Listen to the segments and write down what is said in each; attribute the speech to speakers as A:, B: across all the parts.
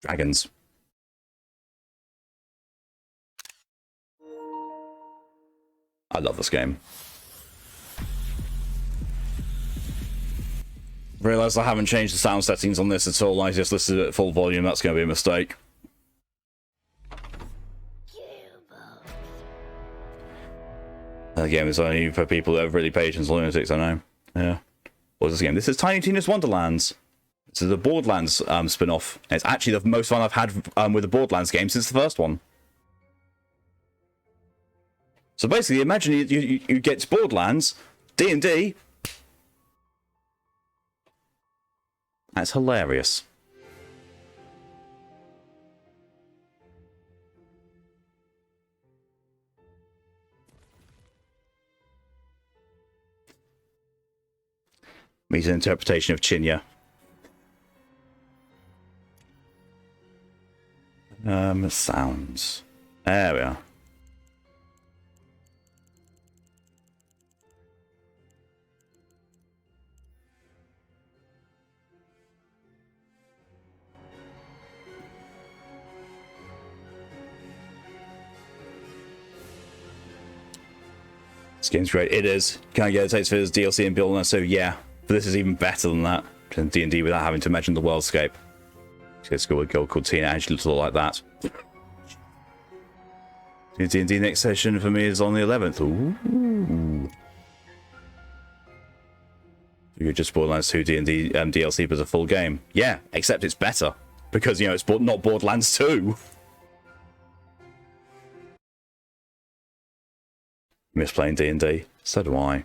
A: Dragons. I love this game. Realised I haven't changed the sound settings on this at all. I just listed it at full volume. That's going to be a mistake. The game is only for people that are really patients and lunatics, I know. Yeah. What's this game? This is Tiny Tina's Wonderlands. This is a Borderlands spin-off. It's actually the most fun I've had with a Borderlands game since the first one. So basically, imagine you get to Borderlands, D&D. That's hilarious. Meets an interpretation of Chinya. Sounds. There we are. This game's great. It is. Can I get a taste for this DLC and build on it? So yeah, but this is even better than that. Than D&D without having to imagine the worldscape. Let's go with a girl called Tina, and she looks a lot like that. D&D next session for me is on the 11th. Ooh. You're just Borderlands 2 D&D DLC, but it's a full game. Yeah, except it's better. Because, you know, it's not Borderlands 2. Miss playing D&D. So do I.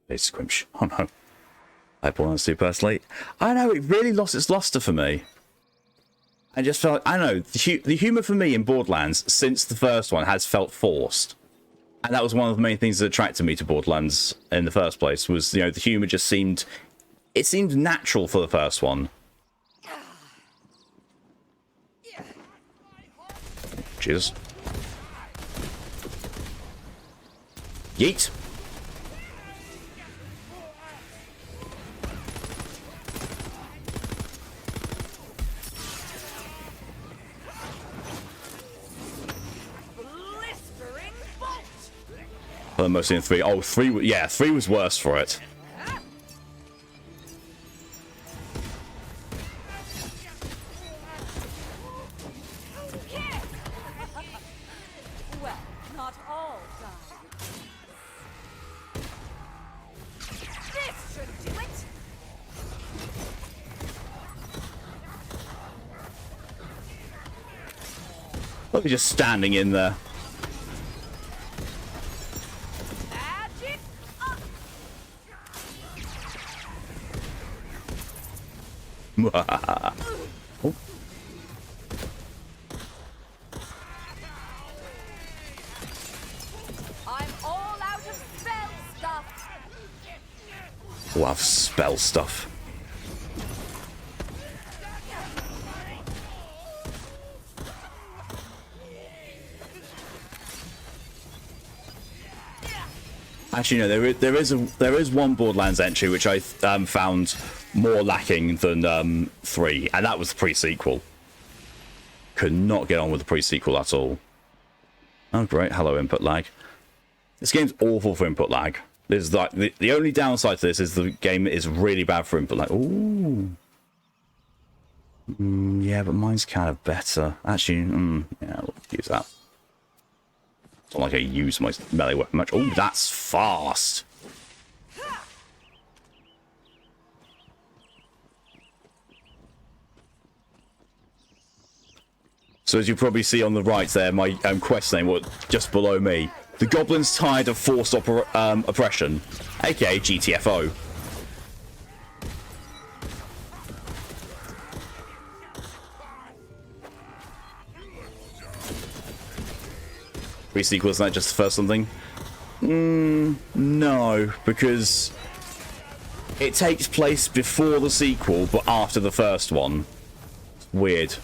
A: It's squimsh. Oh no. I Borderlands 2 personally. I know, it really lost its luster for me. I just felt, I don't know, the humour for me in Borderlands since the first one has felt forced. And that was one of the main things that attracted me to Borderlands in the first place, was, you know, the humour just seemed, it seemed natural for the first one. Jesus. Yeet. Well, mostly in 3. Oh, 3, yeah, 3 was worse for it.
B: Well, not all die. This should do it.
A: Look, just standing in there. Oh.
B: I'm all out of spell stuff.
A: We'll have spell stuff. Actually, no. There is one Borderlands entry which I found more lacking than 3, and that was the pre-sequel. Could not get on with the pre-sequel at all. Oh great, hello input lag. This game's awful for input lag. This is like the only downside to this is the game is really bad for input lag. Ooh. Yeah, but mine's kind of better. Actually, yeah, I'll use that. It's not like I use my melee weapon much. Oh, that's fast. So as you probably see on the right there, my quest name was just below me. The Goblin's tired of forced oppression, aka GTFO. Pre-sequel, isn't that just the first something? No, because it takes place before the sequel, but after the first one. It's weird.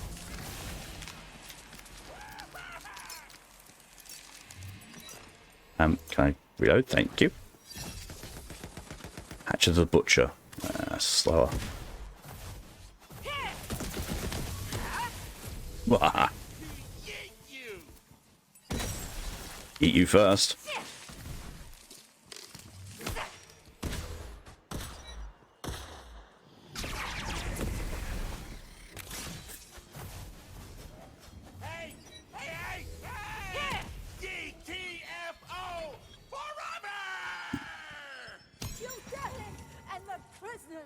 A: Can I reload? Thank you. Hatch of the Butcher. slower. Wah. Eat you first.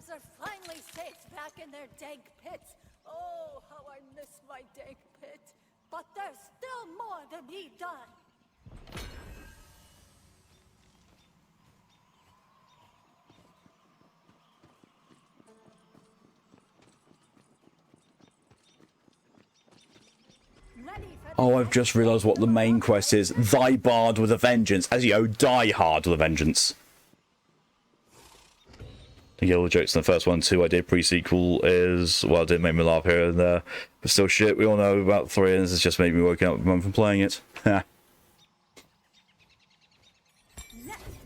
B: Are finally safe back in their dank pits. Oh, how I miss my dank pit. But there's still more to be done.
A: Oh, I've just realised what the main quest is. Thy Bard with a Vengeance. As you know, Die Hard with a Vengeance. I get all the jokes in the first one too. I did pre-sequel is, well, it did make me laugh here and there, but still shit. We all know about 3 and this has just made me woken up from playing it.
B: Next,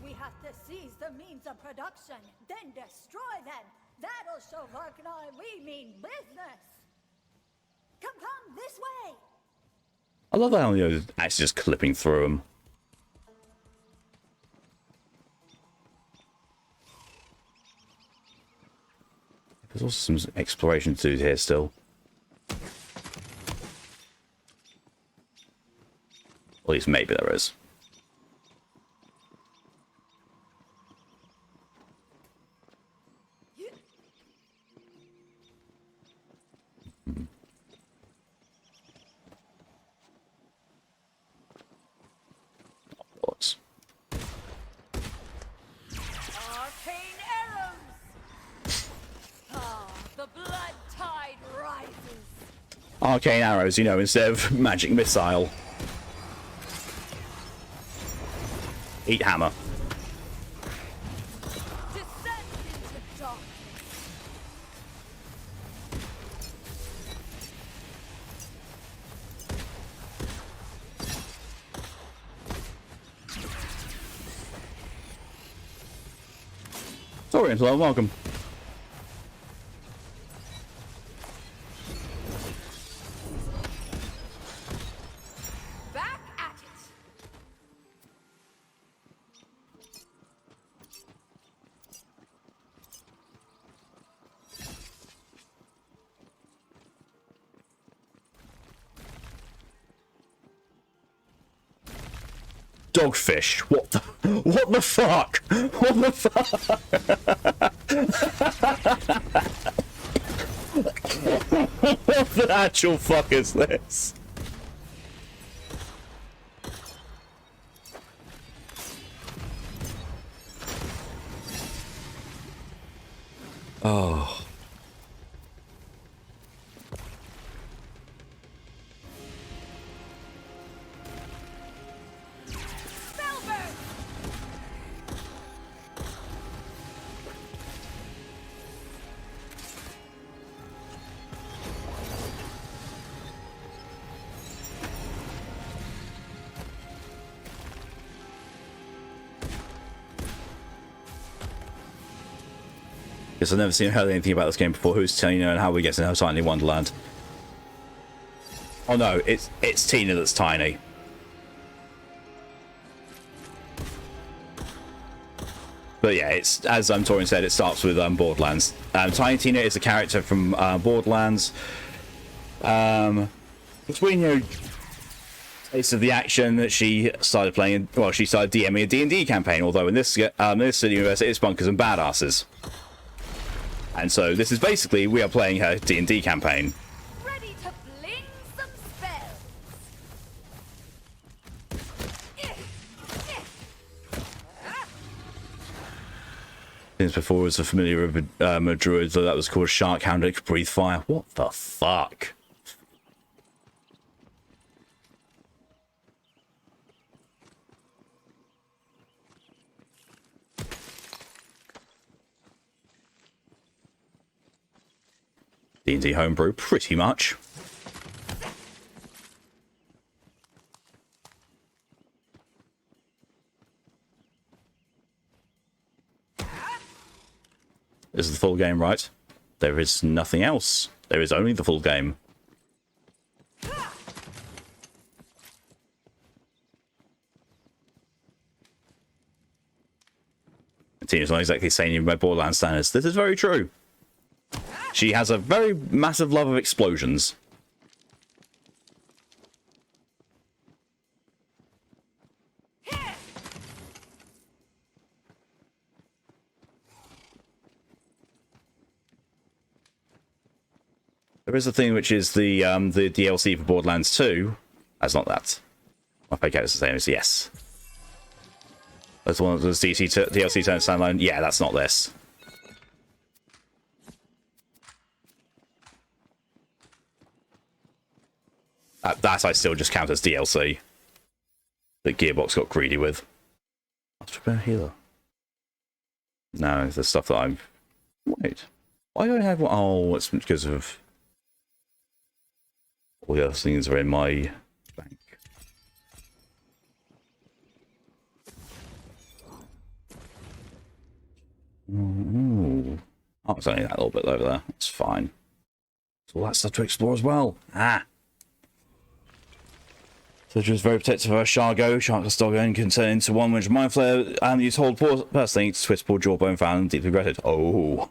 B: we have to seize the means of production, then destroy them. That'll show Varknar we mean business. Come this way.
A: I love how, you know, actually just clipping through them. There's also some exploration to do here still. At least maybe there is. Thoughts.
B: Arcane arrows. Ah, the blood tide rises.
A: Arcane arrows, you know, instead of magic missile. Eat hammer.
B: Descend into darkness.
A: Sorry, Angela, welcome.
B: Back at it.
A: Dogfish. What the fuck? What the fuck? What the actual fuck is this? Oh.
B: Spellburn.
A: Guess I've never seen or heard anything about this game before. Who's Tina and how we get to know Tiny Wonderland? Oh no, it's Tina that's tiny. But yeah, it's, as Torian said, it starts with Borderlands. Tiny Tina is a character from Borderlands. Between, you know, taste of the action that she started playing, well, she started DMing a D&D campaign, although in this universe it's bunkers and badasses. And so this is basically, we are playing her D&D campaign.
B: Ready to fling some spells.
A: Since before was familiar with a druid, so that was called Shark Hound that could breathe fire. What the fuck? D&D homebrew, pretty much. is the full game, right? There is nothing else. There is only the full game. Tina's not exactly saying in my Borderlands standards. This is very true. She has a very massive love of explosions. There is a thing which is the DLC for Borderlands 2. That's not that. My fake out is the same as yes. That's one of those DLC turn standalone. Yeah, that's not this. That I still just count as DLC. That Gearbox got greedy with. Let's prepare a healer. No, the stuff that I'm. Wait. Why do I have one? Oh, it's because of. All the other things are in my bank. Ooh. Oh, it's only that little bit over there. It's fine. There's all that stuff to explore as well. Ah. So she was very protective of her Shargo. Shark's dog and can turn into one which Mind Flayer and use hold personally to twist poor jawbone found and deeply regretted. Oh.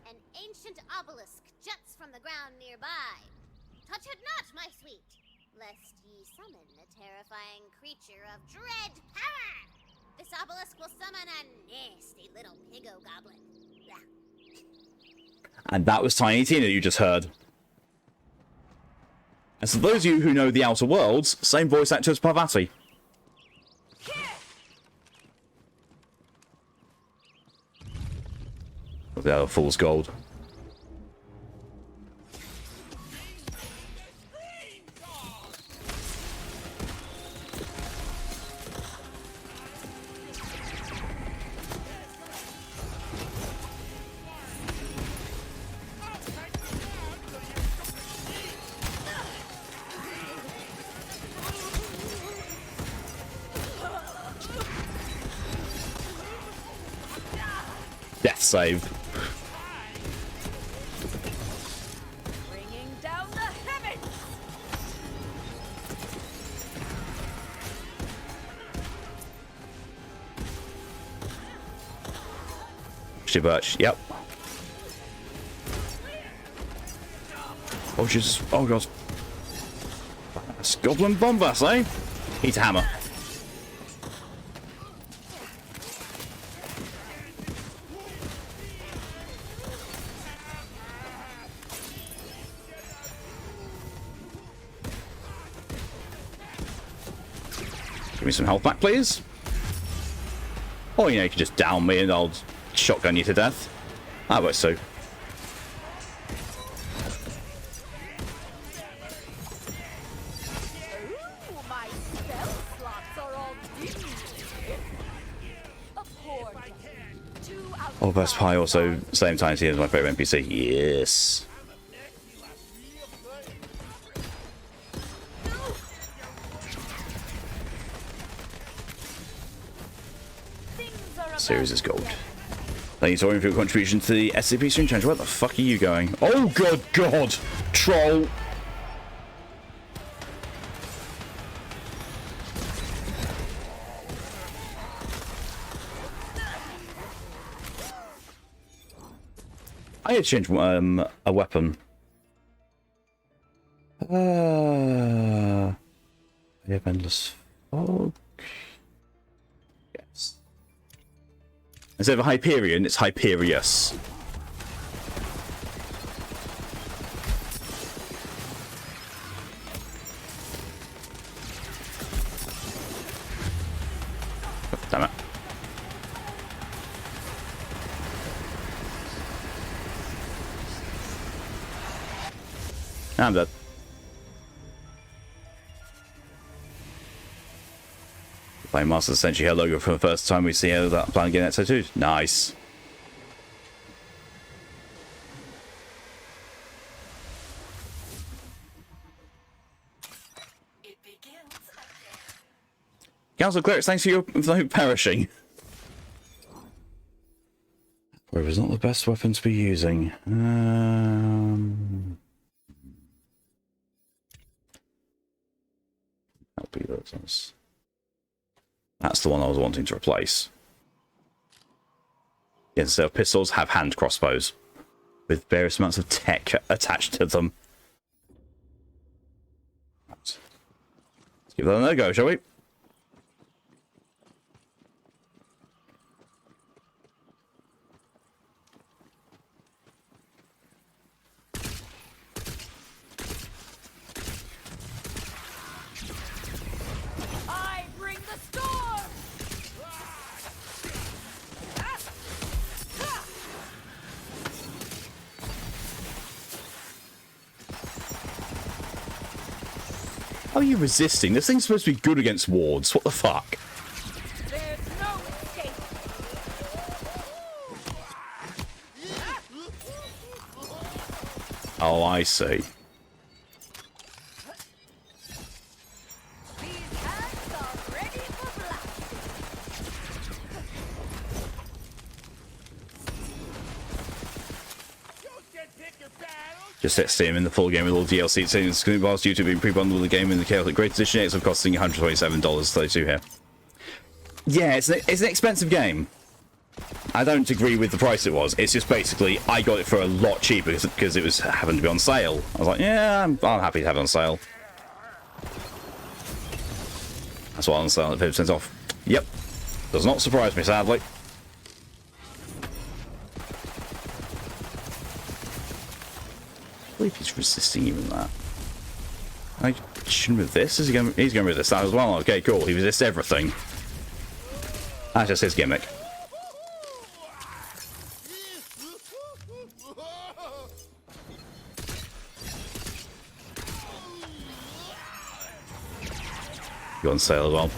C: An ancient obelisk juts from the ground nearby. Touch it not, my sweet, lest ye summon a terrifying creature of dread power. This obelisk will summon a nasty little piggo goblin.
A: And that was Tiny Tina you just heard. And so those of you who know the Outer Worlds, same voice actor as Parvati. The other fool's gold. Death save.
B: Bringing down the heavens.
A: Birch, yep. Oh, she's. Oh, God. That's Goblin Bombast, eh? Needs a hammer. Give me some health back, please. Or, you know, you can just down me and I'll shotgun you to death. That works too.
B: Ooh, my spell slots are all dinged. A poor guy. 2 out
A: Oh,
B: of
A: Best
B: 5
A: Pie also,
B: stars.
A: same time as my favourite NPC. Yes.
B: Things are about
A: Series is
B: to
A: gold.
B: get
A: Thank you, Torian, for your contribution to the SCP stream challenge. Where the fuck are you going? Oh, good God! Troll! I need to change a weapon. I have endless fog. Yes. Instead of Hyperion, it's Hyperius. Damn it. I'm dead. Playing Master Essentially her logo for the first time we see her that plan again at tattoos. Nice.
B: It begins again.
A: Council Clerics, thanks for your perishing. Or it's not the best weapon to be using. That'll be those. That's the one I was wanting to replace. Instead of pistols, have hand crossbows with various amounts of tech attached to them. Let's give that another go, shall we?
B: I bring the storm!
A: How are you resisting? This thing's supposed to be good against wards. What the fuck?
B: There's no escape!
A: Oh, I see.
B: These hands are ready for blast!
A: Just set Steam in the full game with all DLC. It's saying it's going to be whilst YouTube being pre-bundled with the game in the chaotic great edition. It's costing $127.32 here. Yeah, it's an expensive game. I don't agree with the price it was. It's just basically I got it for a lot cheaper because it was happened to be on sale. I was like, yeah, I'm happy to have it on sale. That's why I'm on sale at 50% off. Yep. Does not surprise me, sadly. I believe he's resisting even that. I shouldn't resist. Is he going? He's going to resist that as well. Okay, cool. He resists everything. That's just his gimmick. Go on sale as well.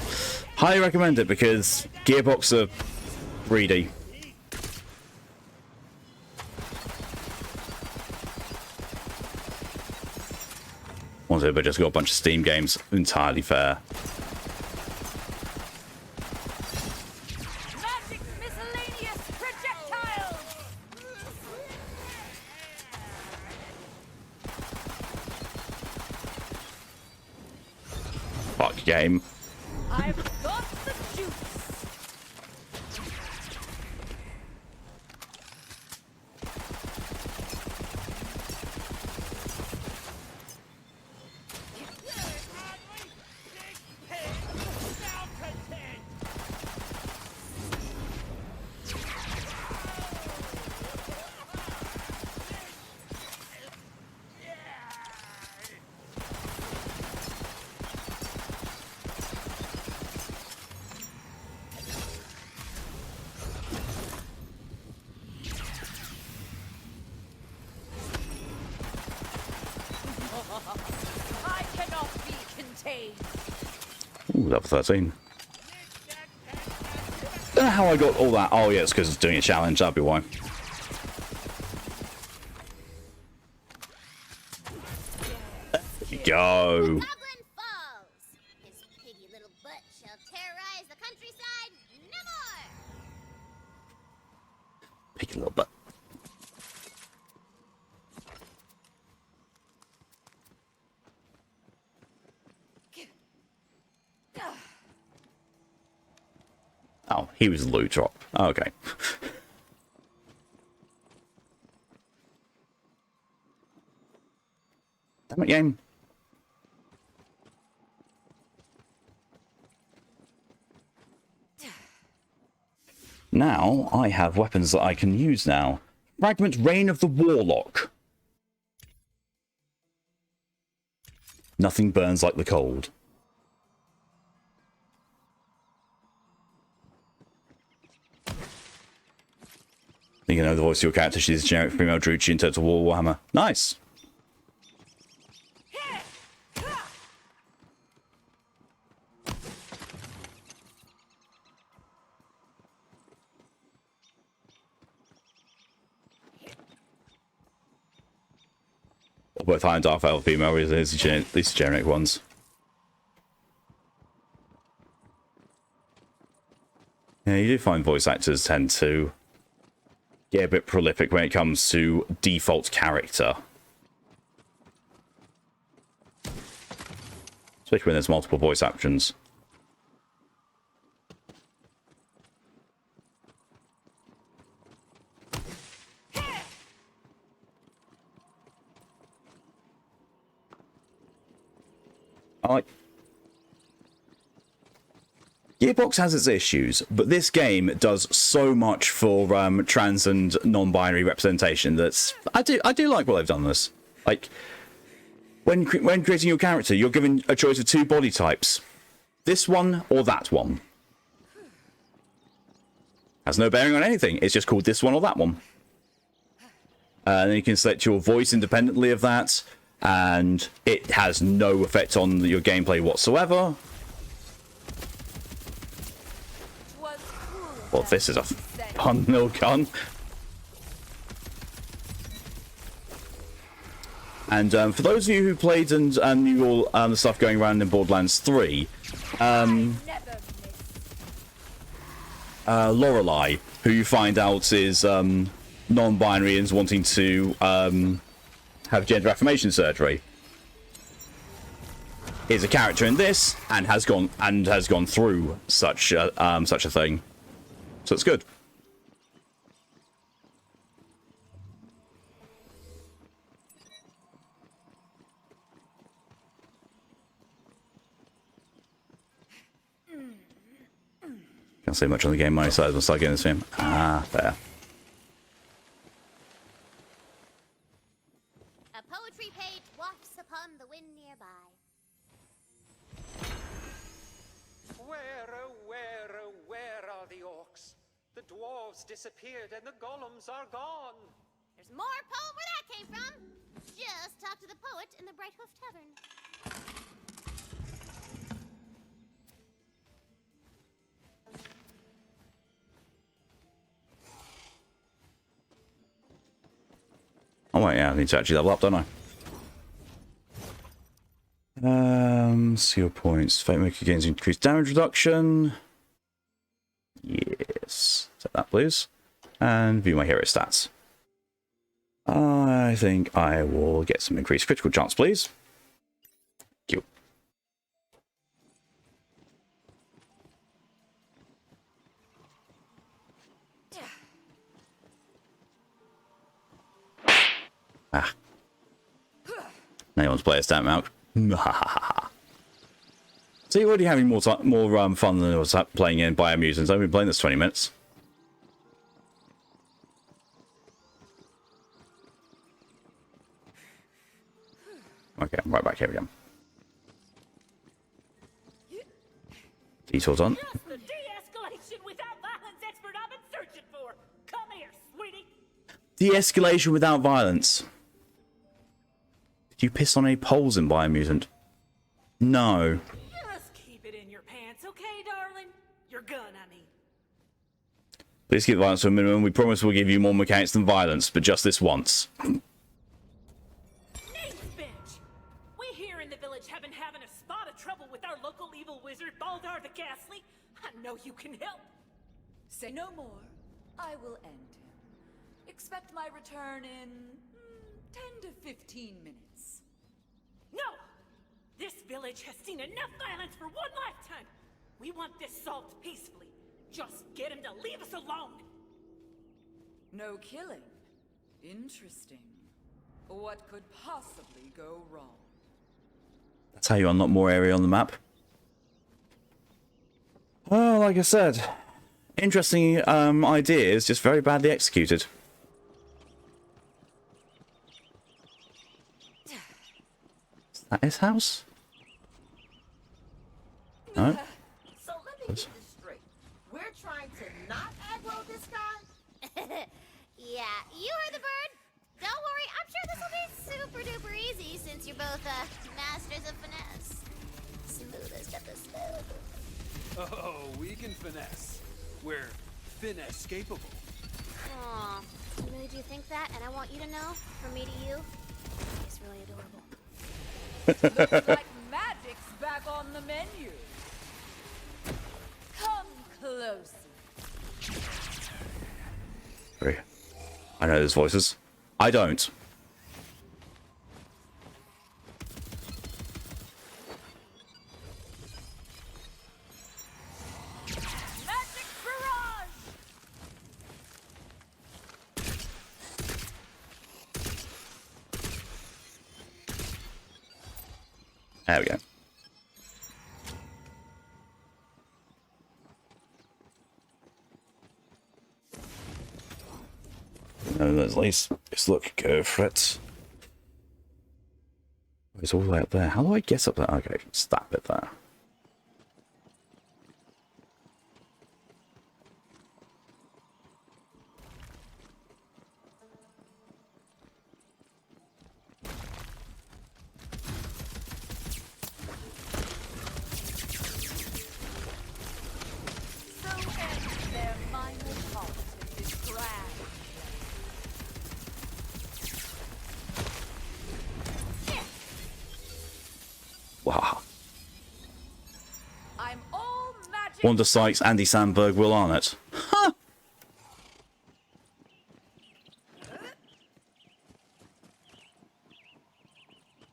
A: Highly recommend it because Gearbox are greedy. But just got a bunch of Steam games. Entirely fair.
B: Magic miscellaneous projectiles!
A: Fuck game.
B: I've got the juice! I cannot be contained!
A: Ooh, level 13. Don't know how I got all that. Oh, yeah, it's because it's doing a challenge. That'd be why. There you go.
C: Goblin Falls. His piggy little butt shall terrorize the countryside no more.
A: Pick a little bit. Oh, he was loot drop. Oh, okay. Damn it, game. Now, I have weapons that I can use now. Fragment Reign of the Warlock. Nothing burns like the cold. You can know the voice of your character. She's a generic female druid in Total War Warhammer. Nice. Both high and dark elf female is these generic ones. Yeah, you do find voice actors tend to get a bit prolific when it comes to default character. Especially when there's multiple voice options. Gearbox has its issues, but this game does so much for trans and non-binary representation that's I do like what they've done this. Like when creating your character, you're given a choice of 2 body types, this one or that one. Has no bearing on anything. It's just called this one or that one. And then you can select your voice independently of that, and it has no effect on your gameplay whatsoever. Well, this is a fun little gun. And for those of you who played and knew all the stuff going around in Borderlands 3, Lorelei, who you find out is non-binary and is wanting to have gender affirmation surgery, is a character in this and has gone through such a thing. So it's good. Can't say much on the game money side. We'll start getting this game. Ah, there.
C: A poetry page wafts upon the wind nearby.
D: Where are the orcs? The dwarves disappeared and the golems are gone.
C: There's more poem where that came from. Just talk to the poet in the Bright Hoof Tavern.
A: Oh wait, yeah, I need to actually level up, don't I? Skill points. Fate Maker gains increased damage reduction. Yes. Take that, please. And view my hero stats. I think I will get some increased critical chance, please. Thank you. Ah. Now you want to play a stamp out. So you're already having more fun than I was playing in Biomutant. I've been playing this 20 minutes. Okay, I'm right back here again. Detours on.
E: Just the de-escalation without violence expert I've been searching for. Come here, sweetie.
A: De-escalation without violence. Did you piss on any poles in Biomutant? No.
E: Just keep it in your pants, okay, darling? Your gun, I mean.
A: Please keep violence to a minimum. We promise we'll give you more mechanics than violence, but just this once.
E: Name's Bench. We here in the village have been having a spot of trouble with our local evil wizard, Baldar the Ghastly. I know you can help.
F: Say no more. I will end him. Expect my return in 10 to 15 minutes.
E: No! This village has seen enough violence for one lifetime. We want this solved peacefully. Just get him to leave us alone.
F: No killing. Interesting. What could possibly go wrong?
A: That's how you unlock more area on the map. Well, like I said, interesting ideas, just very badly executed. Is that his house? No?
G: So let me get this straight. We're trying to not aggro this guy?
C: Yeah, you heard the bird. Don't worry, I'm sure this will be super duper easy since you're both masters of finesse. Smoothest of the smooth.
D: Oh, we can finesse. We're finesse-capable.
C: Aw, I really do think that, and I want you to know, from me to you, it's really adorable.
F: Looks like magic's back on the menu. Come closer.
A: Very I know those voices. I don't.
B: Magic barrage!
A: There we go. No, at least let's look, go for it. It's all the way up there. How do I get up there? Okay, it's that bit there.
B: So ends their minor part in this grand.
A: Wow.
B: I'm all magic.
A: Wanda Sykes, Andy Samberg, Will Arnett. Huh.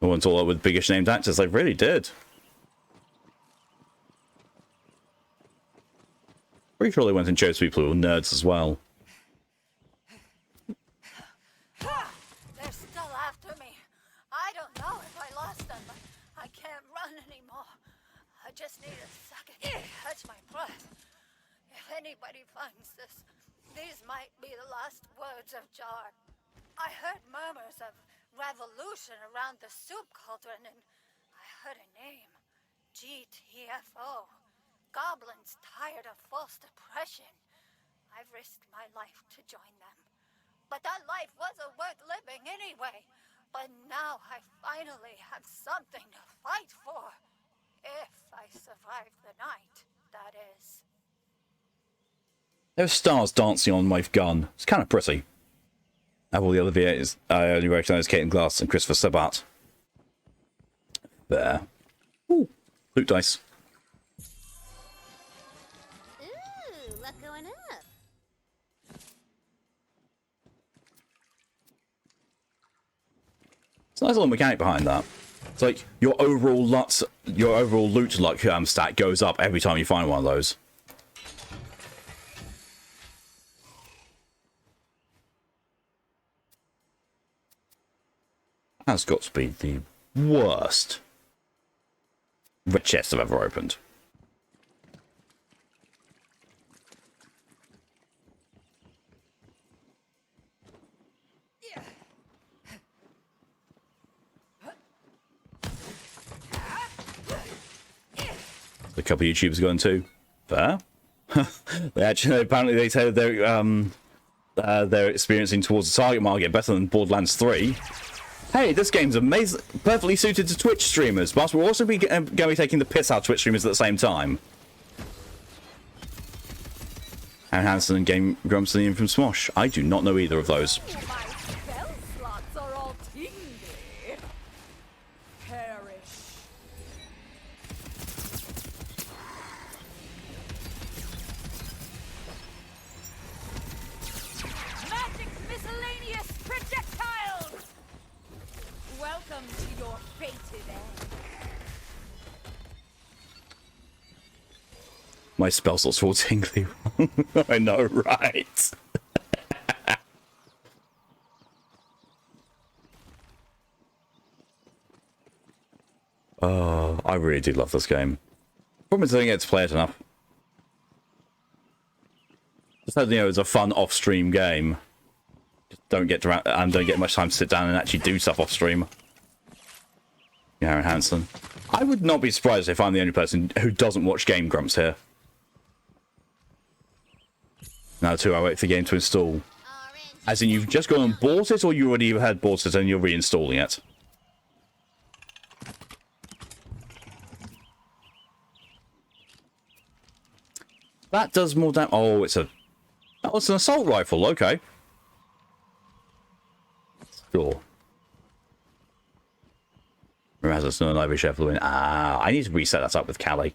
A: I went all up with biggest named actors. They really did. Pretty sure they went and chose people who were nerds as well.
B: They're still after me. I don't know if I lost them, but I can't run anymore. I just need a second to catch my breath. If anybody finds this, these might be the last words of Jar. I heard murmurs of revolution around the soup cauldron, and I heard a name. GTFO. Goblins tired of false depression. I've risked my life to join them. But that life wasn't worth living anyway. But now I finally have something to fight for. If I survive the night, that is.
A: There's stars dancing on my gun. It's kind of pretty. Out of all the other V8s, I only recognise Kate and Glass and Christopher Sabat. There. Ooh, loot dice.
C: Ooh, luck going up.
A: It's a nice little mechanic behind that. It's like your overall loot luck stat goes up every time you find one of those. That's got to be the worst red chest I've ever opened. A couple of YouTubers going too. Fair. They actually apparently they said they're experiencing towards the target market better than Borderlands 3. Hey, this game's amazing, perfectly suited to Twitch streamers, but we'll also be going to be taking the piss out of Twitch streamers at the same time. Aaron Hansen and Game Grumsonian from Smosh. I do not know either of those.
B: My spell slots are all tingly. Perish. Magic miscellaneous projectiles! Welcome to your fated end.
A: My spell slots are all tingly. I know, right? Oh, I really do love this game. Problem is I don't get to play it enough. Just so you know, it's a fun off-stream game. Just don't get much time to sit down and actually do stuff off-stream. Aaron Hansen. I would not be surprised if I'm the only person who doesn't watch Game Grumps here. Now too, I wait for the game to install. As in, you've just gone and bought it, or you already had bought it and you're reinstalling it? That does more damage. Oh, it's a... Oh, it's an assault rifle, okay. Sure. Remember, has a library chef in. Ah, I need to reset that up with Callie.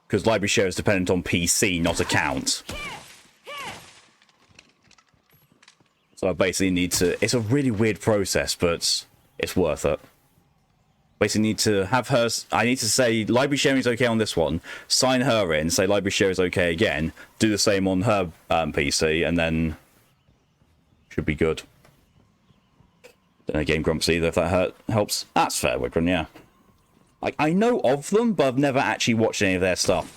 A: Because library share is dependent on PC, not account. So I basically need to... It's a really weird process, but it's worth it. Basically need to have her... I need to say library sharing is okay on this one, sign her in, say library share is okay again, do the same on her PC, and then should be good. Don't know Game Grumps either, if that helps. That's fair, Wickran, yeah. Like, I know of them, but I've never actually watched any of their stuff.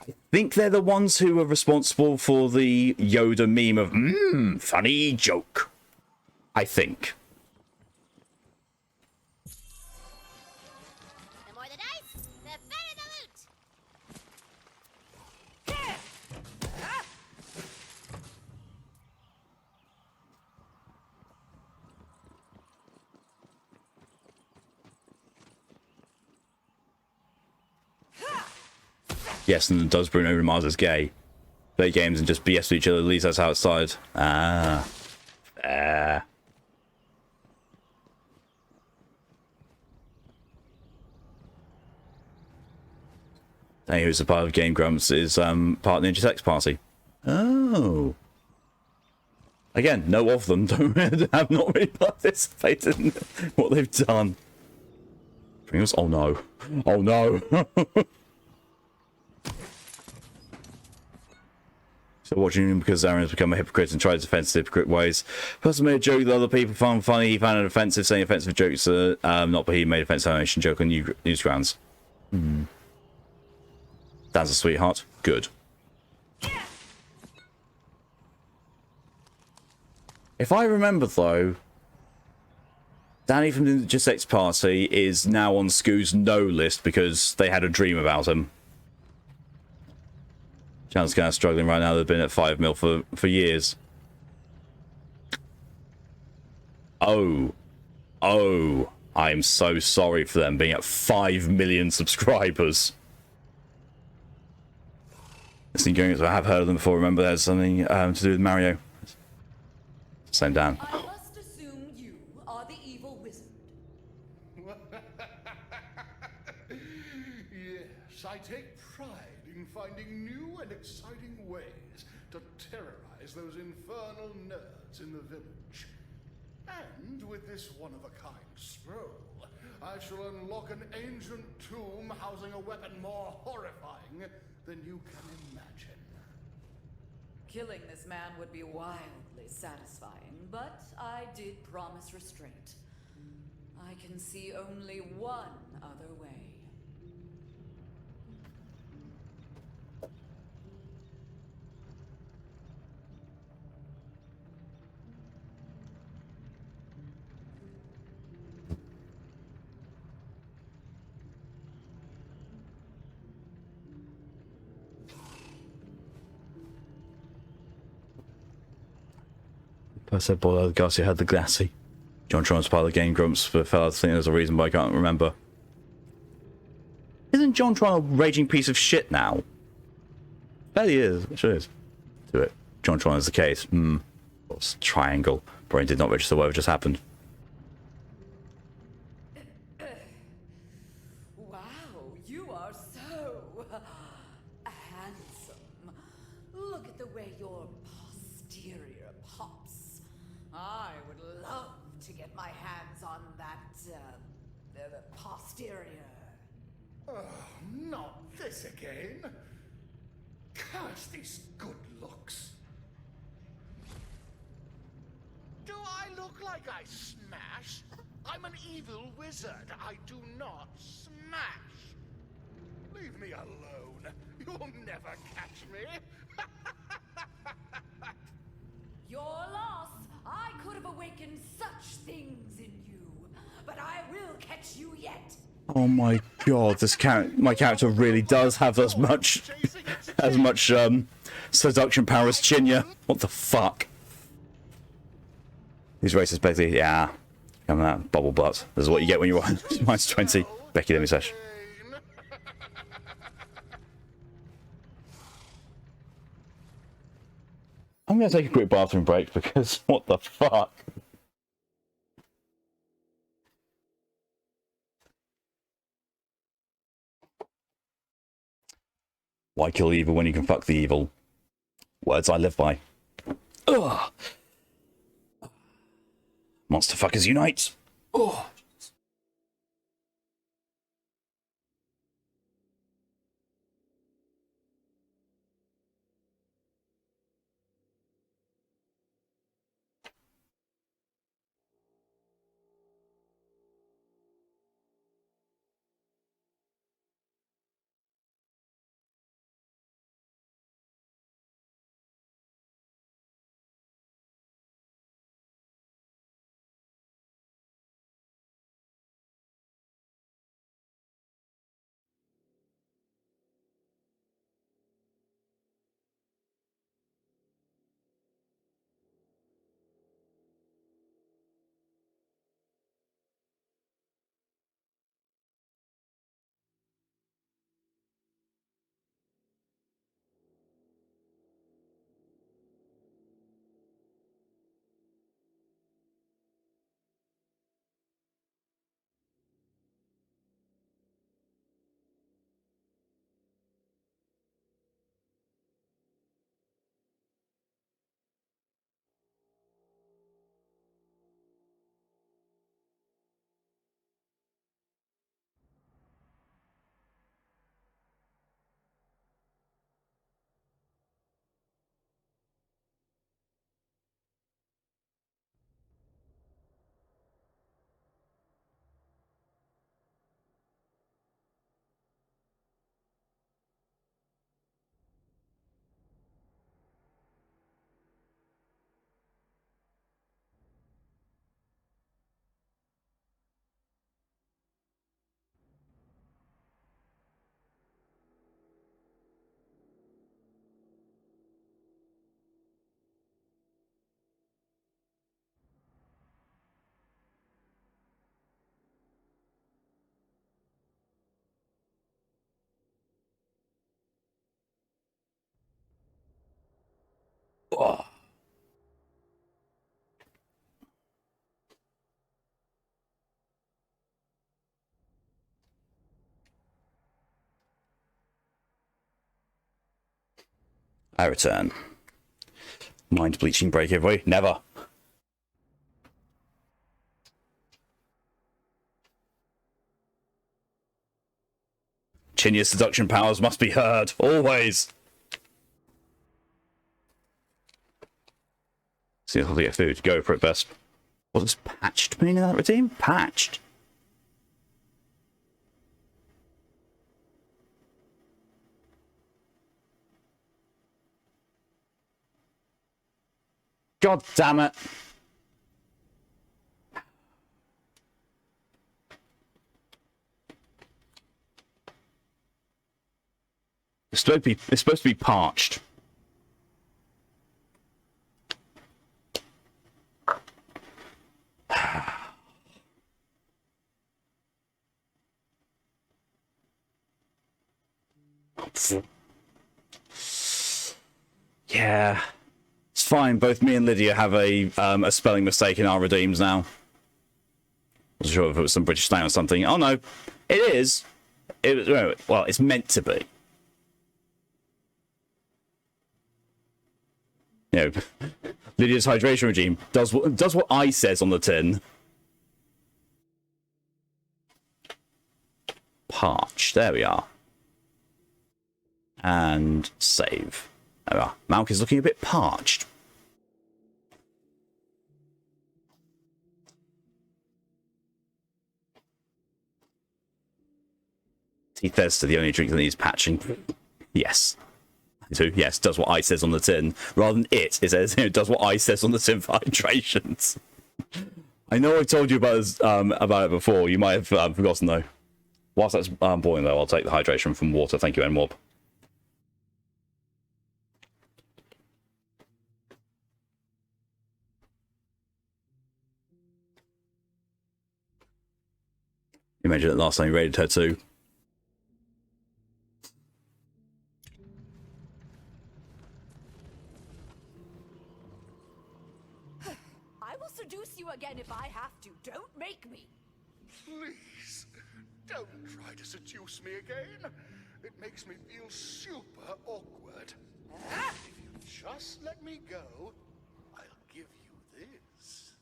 A: I think they're the ones who are responsible for the Yoda meme of, funny joke. I think.
C: The more the dice, the better the loot.
A: Yes, and does Bruno Mars is gay. Play games and just BS to each other, at least that's outside. Ah. Fair. Hey, who's a part of Game Grumps is part of Ninja Sex Party. Oh. Again, no of them have not really participated in what they've done. Oh no. Oh no. So watching him because Aaron has become a hypocrite and tries offensive hypocrite ways. Person made a joke that other people found funny. He found it offensive, saying offensive jokes not, but he made offensive animation joke on Newsgrounds. Dan's a sweetheart. Good. If I remember though, Danny from the Just Sex Party is now on Scoo's no list because they had a dream about him. Channel's kind of struggling right now. They've been at 5 mil for years. Oh. Oh. I'm so sorry for them being at 5 million subscribers. I have heard of them before. Remember there's something to do with Mario. Same Dan.
F: I must assume you are the evil wizard.
H: Yes, I take pride in finding new and exciting ways to terrorize those infernal nerds in the village. And with this one-of-a-kind scroll, I shall unlock an ancient tomb housing a weapon more horrifying than you can imagine.
F: Killing this man would be wildly satisfying, but I did promise restraint. I can see only one other way.
A: I said, boy, the Garcia had the glassy. John Tron's part of the Game Grumps, but fell out. I think there's a reason, but I can't remember. Isn't John Tron a raging piece of shit now? Yeah, he is. It sure is. Do it. John Tron is the case. Triangle. Brain did not register whatever just happened.
F: Wow, you are so handsome. Look at the way your posterior pops. I would love to get my hands on that posterior.
H: Oh, not this again. Curse these good looks. Do I look like I smash? I'm an evil wizard. I do not smash. Leave me alone. You'll never catch me.
F: Your loss. I could have awakened such things in you, but I will catch you yet.
A: Oh my god, my character really does have as much seduction power as Chinya. What the fuck? These races basically, yeah. Come on, that bubble butt. This is what you get when you're minus 20. Becky, let me sesh. I'm gonna take a quick bathroom break because what the fuck? Why kill evil when you can fuck the evil? Words I live by. Ugh. Monster fuckers unite! Oh! Oh. I return. Mind-bleaching break every never. Chinya's seduction powers must be heard, always. See if I get food. Go for it, best. What does patched mean in that redeem? Patched. God damn it. It's supposed to be parched. Yeah. It's fine. Both me and Lydia have a spelling mistake in our redeems now. Wasn't sure if it was some British slang or something. Oh no, it is. Well, it's meant to be. You know, Lydia's hydration regime does what I says on the tin. Parch. There we are. And save. There we are. Malk is looking a bit parched. Tea Thesta, the only drink that needs patching. Yes. Yes, does what I says on the tin. Rather than it says, does what I says on the tin for hydrations. I know I've told you about it before. You might have forgotten, though. Whilst that's boiling, though, I'll take the hydration from water. Thank you, Enwarp. Imagine it last time you raided her, too.
E: Seduce you again if I have to. Don't make me.
H: Please, don't try to seduce me again. It makes me feel super awkward. If you just let me go, I'll give you this.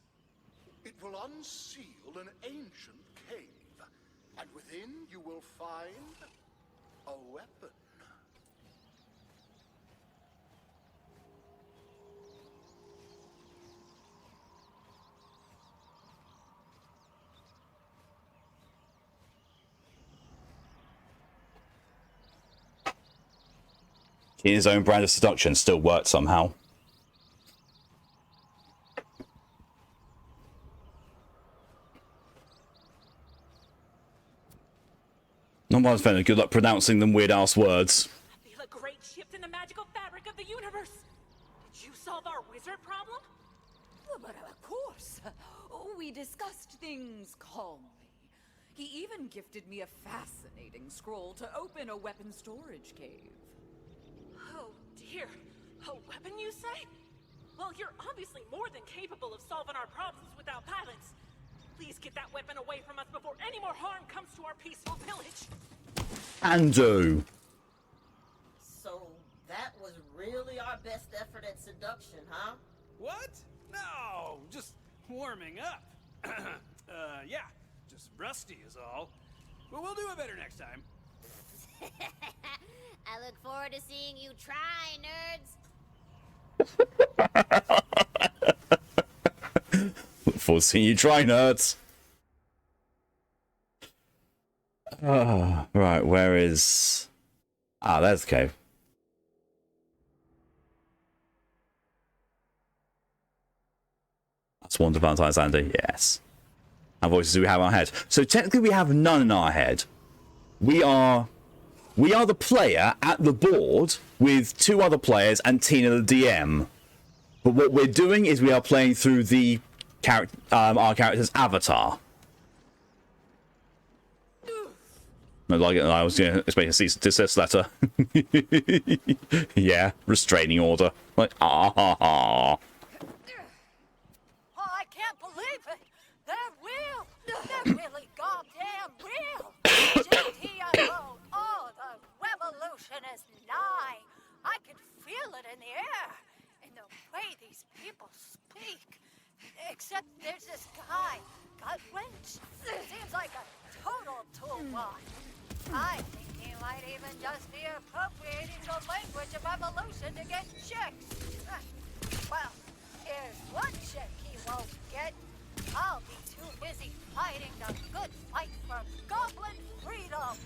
H: It will unseal an ancient cave, and within you will find a weapon.
A: His own brand of seduction still worked somehow. Not my friend. Good luck pronouncing them weird ass words.
E: I feel a great shift in the magical fabric of the universe. Did you solve our wizard problem?
F: But of course. We discussed things calmly. He even gifted me a fascinating scroll to open a weapon storage cave.
E: Oh dear. A weapon, you say? Well, you're obviously more than capable of solving our problems without violence. Please get that weapon away from us before any more harm comes to our peaceful village.
A: And do.
G: So that was really our best effort at seduction, huh?
I: What? No, just warming up. Yeah, just rusty is all. But we'll do it better next time.
C: I look forward to seeing you try, nerds.
A: Look forward to seeing you try, nerds. Right, where is... Ah, there's the cave. That's one to Valentine's, Andy. Yes. How voices do we have in our head? So technically we have none in our head. We are the player at the board with two other players and Tina the DM. But what we're doing is we are playing through the our character's avatar. No, like I was expecting a cease and desist letter. Yeah, restraining order. Like, ah ha ha.
B: Oh, I can't believe it. They're real. They're really goddamn real. GTFO. Oh, the revolution is nigh. I can feel it in the air. In the way these people speak. Except there's this guy, Gutwrench. Seems like a total toolbot. I think he might even just be appropriating the language of evolution to get chicks. Well, here's one chick he won't get. I'll be too busy fighting the good fight for goblin freedom.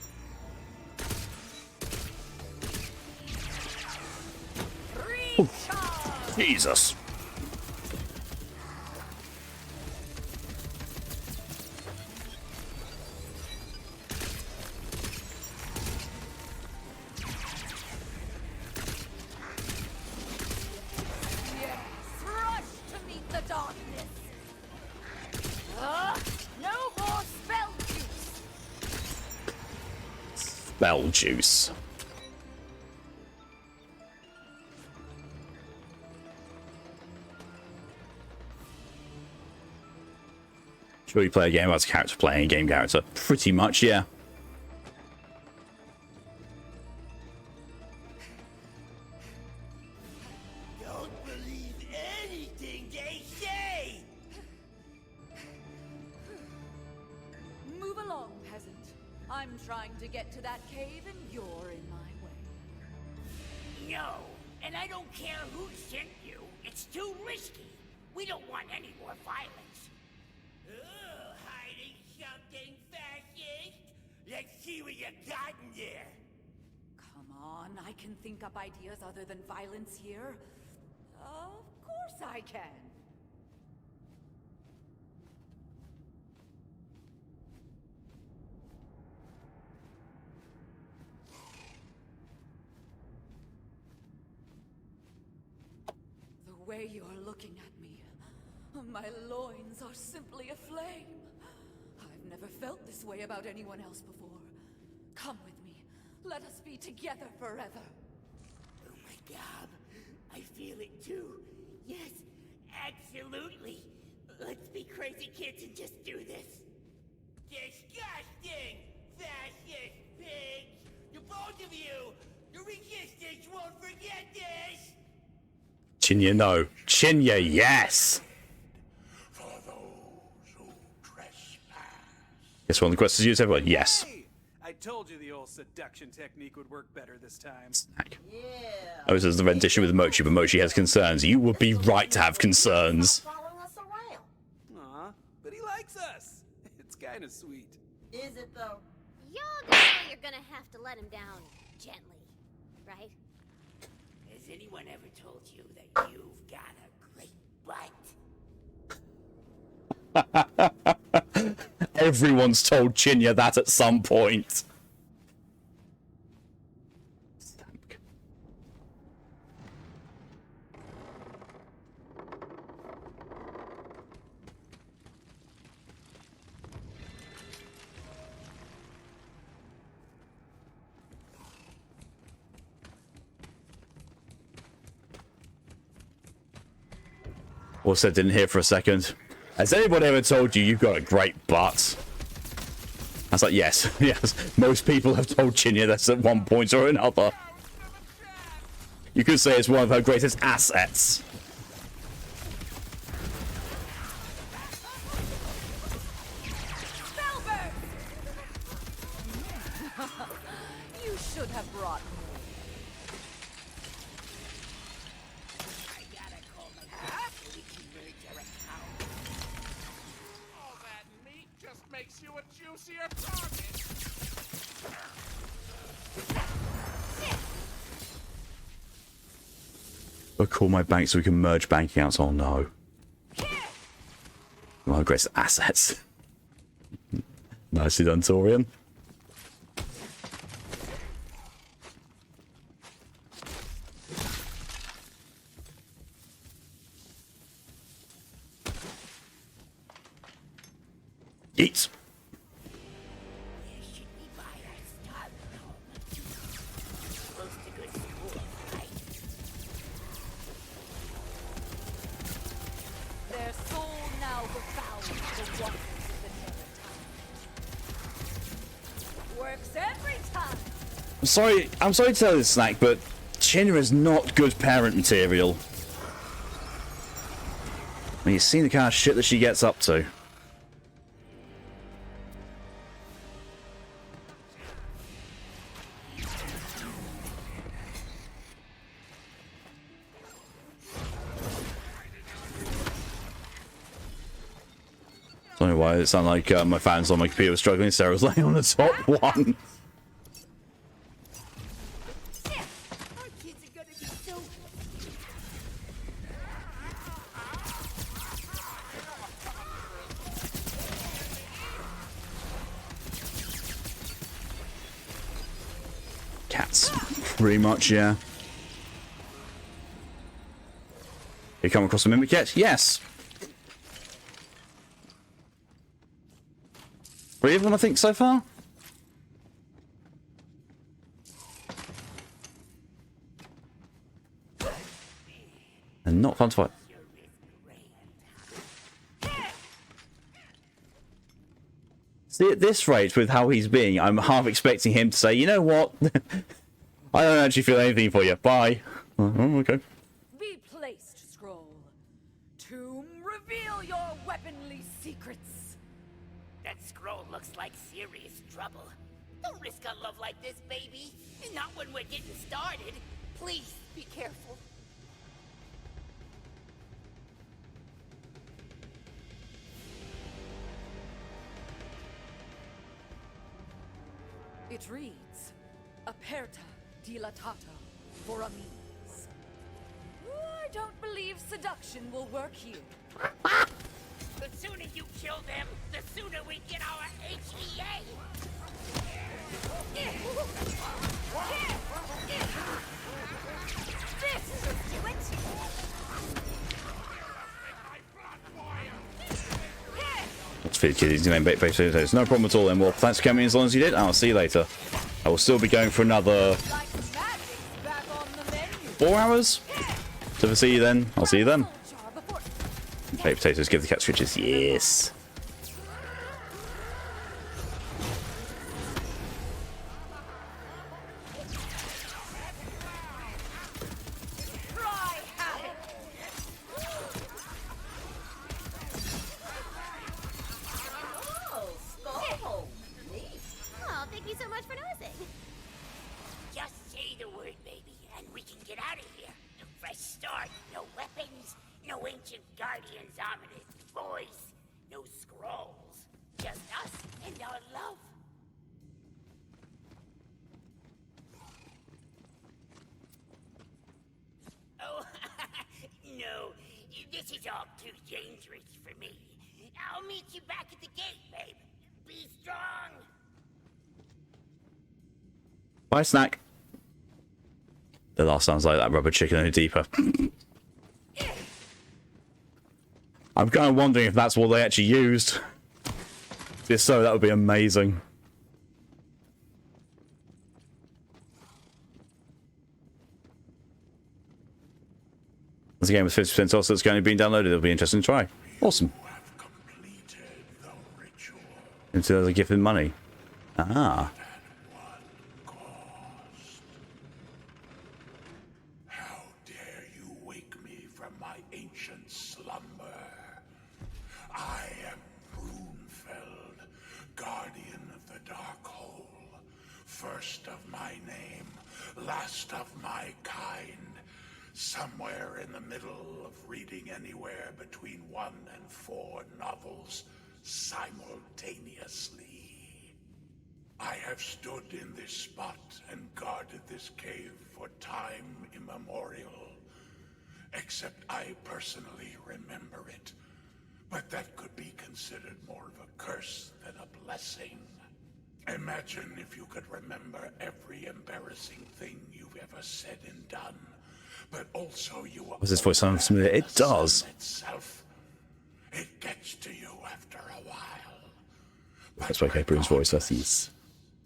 A: Jesus.
B: No more spell juice.
A: Spell juice. Should we play a game as a character playing a game character? Pretty much, yeah.
J: Don't believe anything they say!
F: Move along, peasant. I'm trying to get to that cave and you're in my way.
J: No, and I don't care who sent you. It's too risky. We don't want any more violence. Oh, hiding something, fascist? Let's see what you got in there.
F: Come on, I can think up ideas other than violence here. Of course I can. The way you're looking at me, my loins are simply aflame. I've never felt this way about anyone else before. Come with me. Let us be together forever.
J: Oh my god, I feel it too. Yes, absolutely. Let's be crazy kids and just do this. Disgusting! Fascist pigs! The both of you! The resistance won't forget this!
A: Chinya, no. Chinya, yes.
H: For those
A: Guess one of the quests is used everyone. Yes.
I: Hey! I told you the old seduction technique would work better this time.
A: Snack.
G: Yeah.
A: Oh, this is the rendition with Mochi, but Mochi has concerns. You would be right to have concerns.
G: Following us around.
I: Aw, but he likes us. It's kind of sweet.
G: Is it though?
C: Y'all know you're gonna have to let him down gently, right?
J: Has anyone ever told you that you've got a great butt?
A: Everyone's told Chinya that at some point. Also didn't hear for a second. Has anybody ever told you you've got a great butt? I was like, yes, yes. Most people have told Chinya this at one point or another. You could say it's one of her greatest assets.
F: You should have brought me.
J: I gotta call my dad so we can merge our accounts.
K: All that meat just makes you a juicier target.
A: I'll call my bank so we can merge bank accounts. Oh no. One of her greatest assets. Nicely done, Torian. Eat.
J: Where should we buy our stuff from? Close to good school, right?
F: Their soul now devours the waters of the nether time. Works every time.
A: I'm sorry to tell this, Snack, but Chinya is not good parent material. I mean, you've seen the kind of shit that she gets up to. I don't know why it sounded like my fans on my computer were struggling. Sarah was laying on the top one.
J: Our kids are gonna be so...
A: Cats. Pretty much, yeah. You come across a mimic yet? Yes. 3 of them, I think, so far? And not fun to fight. See, at this rate, with how he's being, I'm half expecting him to say, you know what? I don't actually feel anything for you. Bye. Oh, okay.
F: Be placed, scroll. To reveal your weaponly secrets.
J: That scroll looks like serious trouble. Don't risk a love like this, baby. Not when we're getting started. Please, be careful.
F: It reads, Aperta dilatato for a means. I don't believe seduction will work here.
J: The sooner you kill them, the sooner we get our HEA.
C: This should do it.
A: Let's feed kitties name bait potatoes. No problem at all then. Well, thanks for coming as long as you did. I'll see you later. I will still be going for another 4 hours. So if I see you then, I'll see you then. Baked potatoes give the cat switches. Yes.
G: Oh, skull.
J: ancient guardian's ominous voice. No scrolls. Just us and our love. Oh, no. This is all too dangerous for me. I'll meet you back at the gate, babe. Be strong.
A: Bye, Snack. The last sounds like that rubber chicken, only deeper. I'm kind of wondering if that's what they actually used. If so, that would be amazing. As a game with 50% off that's going to be downloaded, it'll be interesting to try. Awesome. Into the gift in money. Ah.
L: How dare you wake me from my ancient slumber? I am Brunfeld, guardian of the Dark Hole. First of my name, last of my kind. Somewhere in the middle of reading anywhere between 1 and 4 novels simultaneously. I have stood in this spot and guarded this cave for time immemorial. Except I personally remember it. But that could be considered more of a curse than a blessing. Imagine if you could remember every embarrassing thing you've ever said and done. But also you are...
A: Does this voice sound familiar? It does.
L: Itself. It gets to you after a while.
A: That's why Bruce's voice, that's his.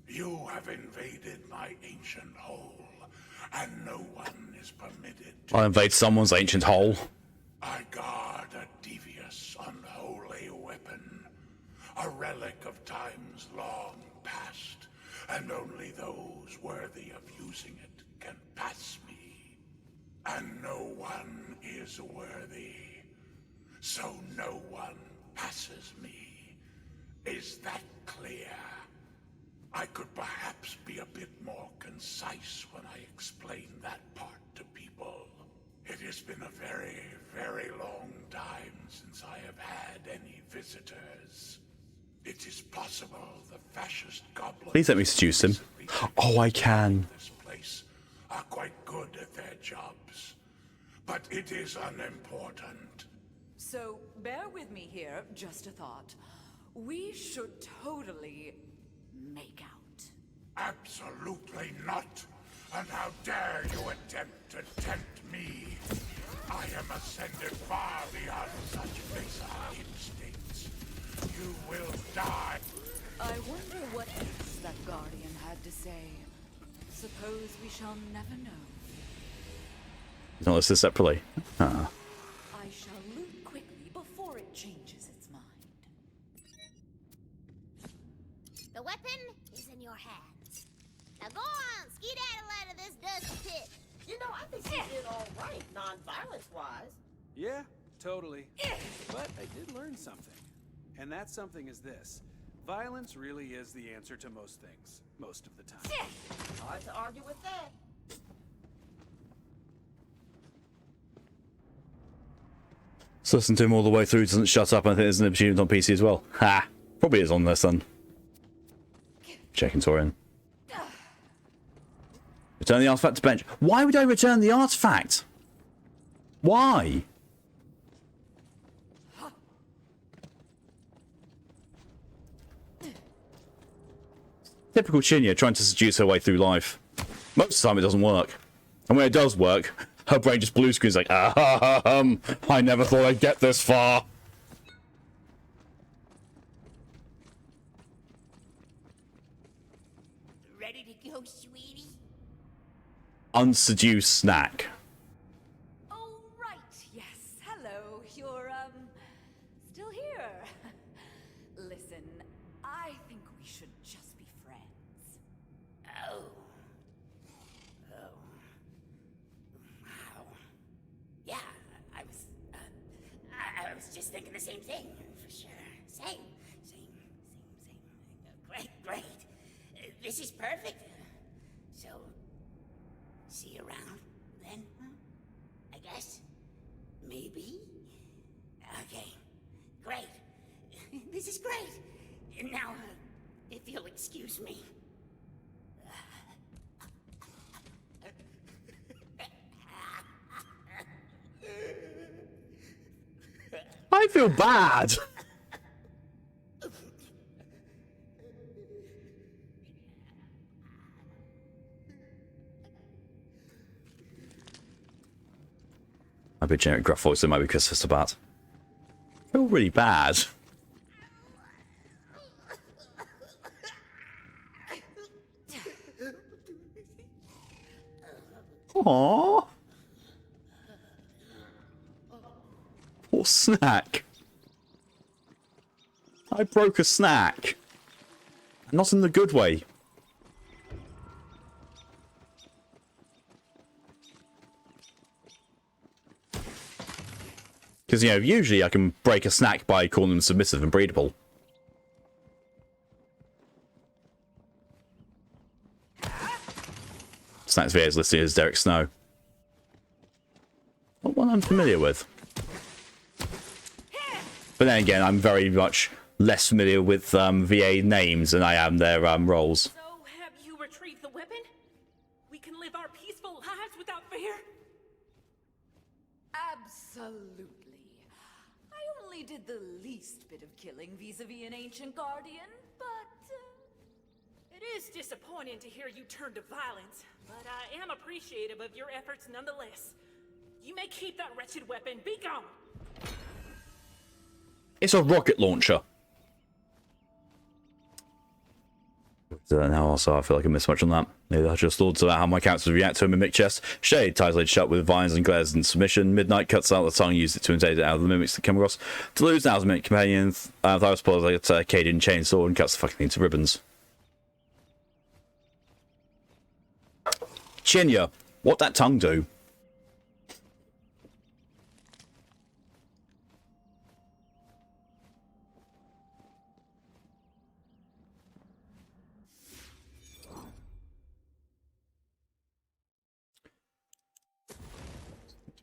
L: You have invaded my ancient hole, and no one is permitted to...
A: I'll invade someone's ancient hole.
L: I guard a devious, unholy weapon, a relic of times long past, and only those worthy of using it can pass me. And no one is worthy, so no one passes me. Is that clear? I could perhaps be a bit more concise when I explain that part to people. It has been a very, very long time since I have had any visitors. It is possible the fascist goblins...
A: Please let me seduce him. Oh, I can.
L: ...this place are quite good at their jobs. But it is unimportant.
F: So, bear with me here, just a thought. We should totally make out.
L: Absolutely not. And how dare you attempt to tempt me? I am ascended far beyond such bizarre instincts. You will die.
F: I wonder what else that Guardian had to say. Suppose we shall never know.
A: He's not listed separately. Ah.
F: I shall loot quickly before it changes its mind.
C: The weapon is in your hands. Now go on, skedaddle out of this dusty pit.
G: You know, I think she did all right, non-violence-wise.
I: Yeah, totally. But I did learn something. And that something is this. Violence really is the answer to most things, most of the time.
G: Hard to argue with that.
A: So listen to him all the way through, doesn't shut up. I think there's an opportunity on PC as well. Ha! Probably is on this then. Checking Torian. Return the artifact to bench. Why would I return the artifact? Why? Typical Chinya trying to seduce her way through life. Most of the time it doesn't work. And when it does work, her brain just blue screens like, I never thought I'd get this far.
J: Ready to go, sweetie?
A: Unseduced Snack.
F: Oh, right, yes. Hello, you're, still here. Listen, I think we should just be friends.
J: Oh. Oh. Wow. Yeah, I was just thinking the same thing, for sure. Same. Great. This is perfect. So, see you around then, huh? I guess. Maybe. use me.
A: I feel bad. I'd be generic gruff voice, it might be because it's about. I feel really bad. Aww. Poor snack. I broke a snack. Not in the good way. Because, you know, usually I can break a snack by calling them submissive and breedable. Snack's VA is listed as Derek Snow. Not one I'm familiar with. But then again, I'm very much less familiar with VA names than I am their roles.
E: So, have you retrieved the weapon? We can live our peaceful lives without fear?
F: Absolutely. I only did the least bit of killing vis-a-vis an ancient guardian, but...
E: It is disappointing to hear you turn to violence, but I am appreciative of your efforts nonetheless. You may keep that wretched weapon. Be gone!
A: It's a rocket launcher. Now also I feel like I missed much on that. Maybe I just thought about how my characters react to him in Mick chest. Shade, ties laid shut with vines and glares and submission. Midnight cuts out the tongue, used it to intimidate out of the mimics that come across. To lose now as a minute companion. Thyros pulls like a Cadian chainsaw and cuts the fucking thing to ribbons. Chinya, what'd that tongue do?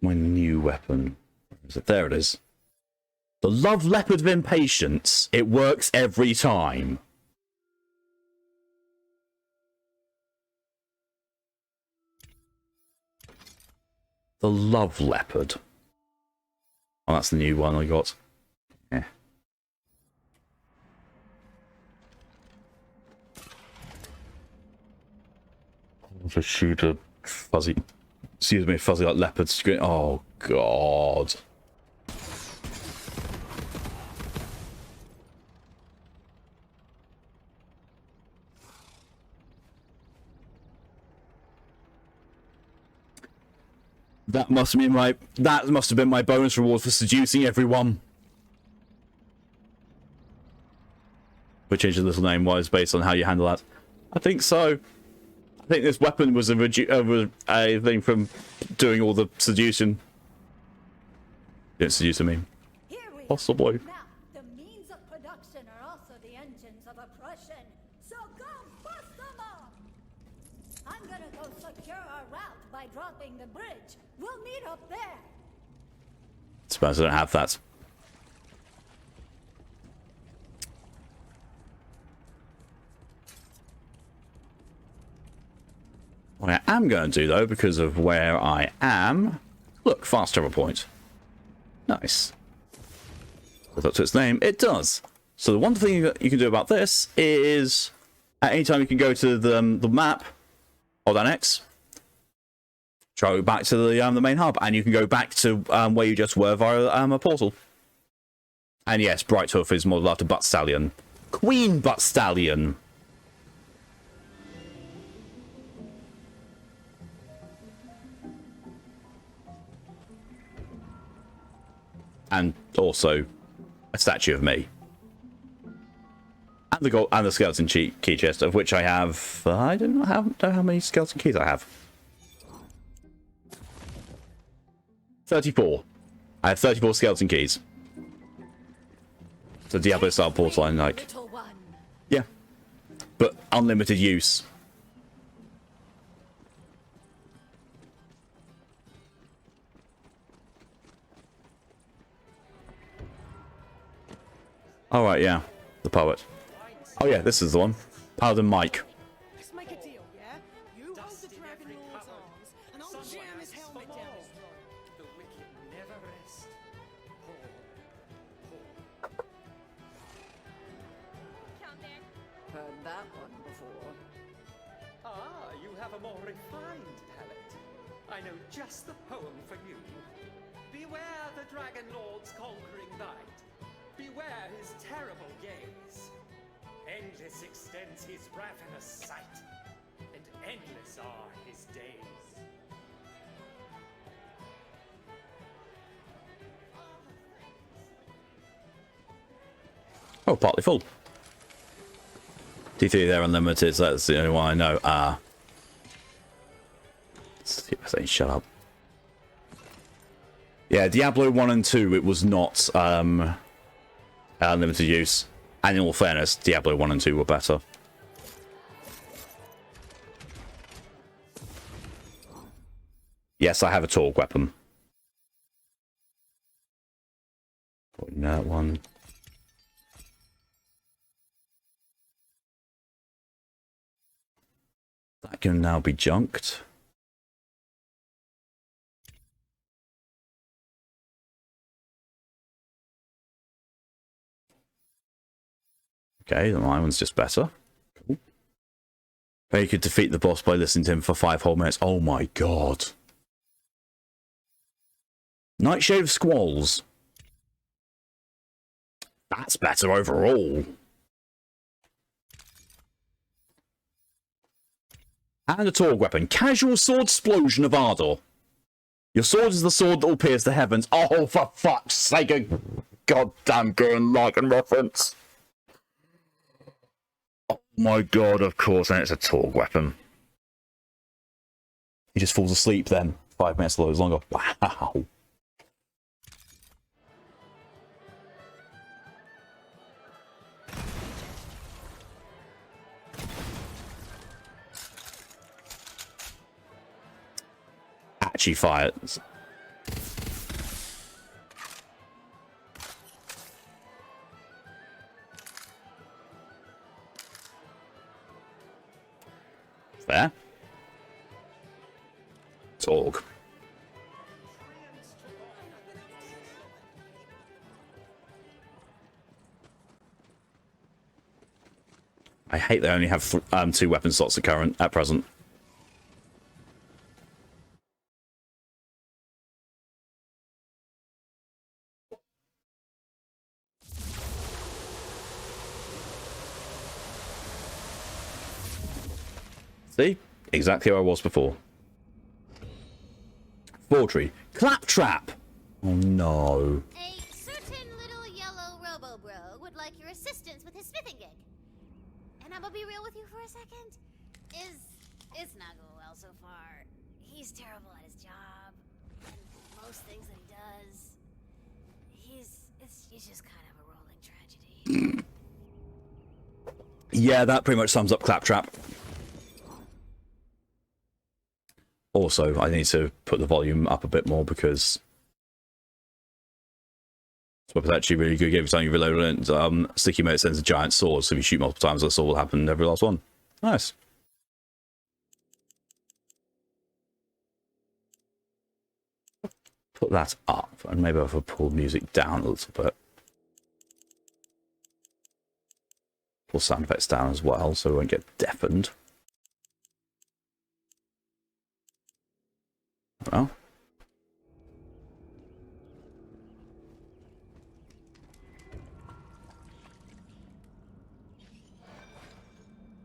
A: My new weapon. Where is it? There it is. The Love Leopard of Impatience. It works every time. The Love Leopard. Oh, that's the new one I got. Yeah. Just shoot a fuzzy... Excuse me, fuzzy like leopard screen. Oh, God. That must have been my bonus reward for seducing everyone. We changed the little name wise based on how you handle that. I think so. I think this weapon was a thing from doing all the seducing. Didn't seduce, I mean. Possibly.
B: Now, the means of production are also the engines of oppression. So go bust them up! I'm gonna go secure our route by dropping the bridge. We'll meet up there.
A: Suppose I don't have that. What I am going to do, though, because of where I am... Look, fast travel point. Nice. Live up to its name. It does. So the one thing that you can do about this is... At any time you can go to the map, hold down X, go back to the main hub, and you can go back to where you just were via a portal. And yes, Bright Hoof is modeled after Butt Stallion. Queen Butt Stallion! And also a statue of me. And the gold and the skeleton key chest, of which I have. I don't know how many skeleton keys I have. 34. I have 34 skeleton keys. So Diablo style portal, I'm like. Yeah. But unlimited use. Alright, yeah. The poet. Oh yeah, this is the one. Paladin Mike.
M: Let's make a deal, yeah? You hold the Dragon Lord's arms, and I'll jam his helmet down his throat.
D: The wicked never rest.
C: Count there.
M: Heard that one before.
D: Ah, you have a more refined palate. I know just the poem for you. Beware the Dragon Lord's conquering bite. Beware his terrible gaze. Endless extends his ravenous sight, and endless are his days.
A: Oh, partly full. D3, they're unlimited, so that's the only one I know. Saying shut up. Yeah, Diablo 1 and 2, it was not unlimited use. And in all fairness, Diablo 1 and 2 were better. Yes, I have a Torg weapon. Putting that one. That can now be junked. Okay, my one's just better. Cool. You could defeat the boss by listening to him for 5 whole minutes. Oh my god. Nightshade of Squalls. That's better overall. And a Torg weapon. Casual sword explosion of Ardor. Your sword is the sword that will pierce the heavens. Oh, for fuck's sake, a goddamn Gurren Lagann reference. Oh my god, of course, and it's a Torg weapon. He just falls asleep then. 5 minutes longer. Wow. Actually fires. There. Torg. I hate they only have 2 weapon slots at present. See? Exactly where I was before. Forgery. Claptrap! Oh no.
C: A certain little yellow robo-bro would like your assistance with his smithing gig. And I'm gonna be real with you for a second. It's not going well so far. He's terrible at his job. And most things that he does. He's just kind of a rolling tragedy.
A: Yeah, that pretty much sums up Claptrap. Also, I need to put the volume up a bit more because this weapon's actually really good. Every time you reload it, Sticky Mate sends a giant sword, so if you shoot multiple times, that's all will happen in every last one. Nice. Put that up, and maybe I'll pull music down a little bit. Pull sound effects down as well, so we won't get deafened. Well.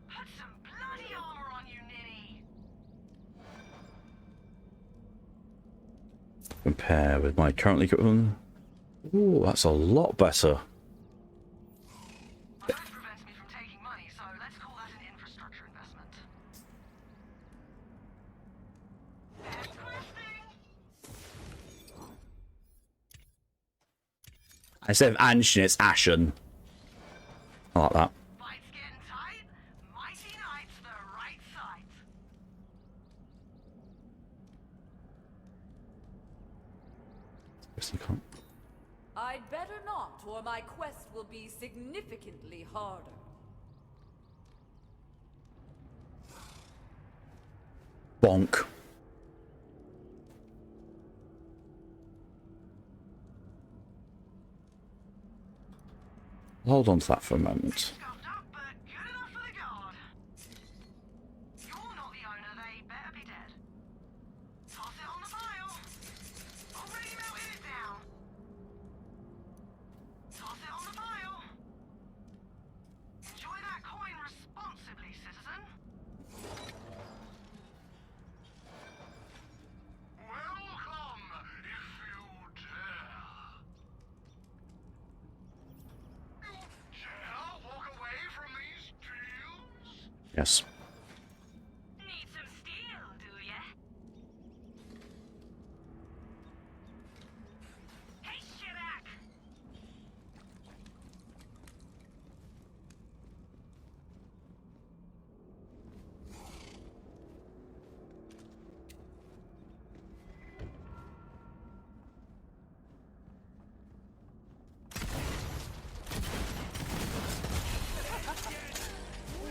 J: Put some bloody armor on you, ninny.
A: Compare with my currently equipment. Ooh, that's a lot better.
J: That prevents me from taking money, so let's call that an infrastructure investment.
A: Instead of Anshin, it's Ashen. I like that.
J: Fight's getting tight. Mighty Knight's the right sight.
A: Guess you can't.
F: I'd better not, or my quest will be significantly harder.
A: Bonk. Hold on to that for a moment. Yes.
E: Need some steel, do ya? Hey, Shirak!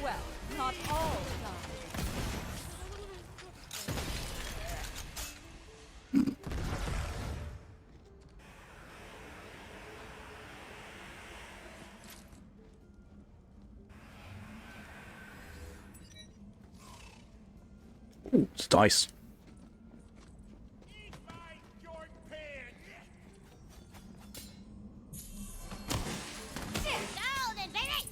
F: Well, not all died.
A: Ooh, it's dice.
C: Golden, baby!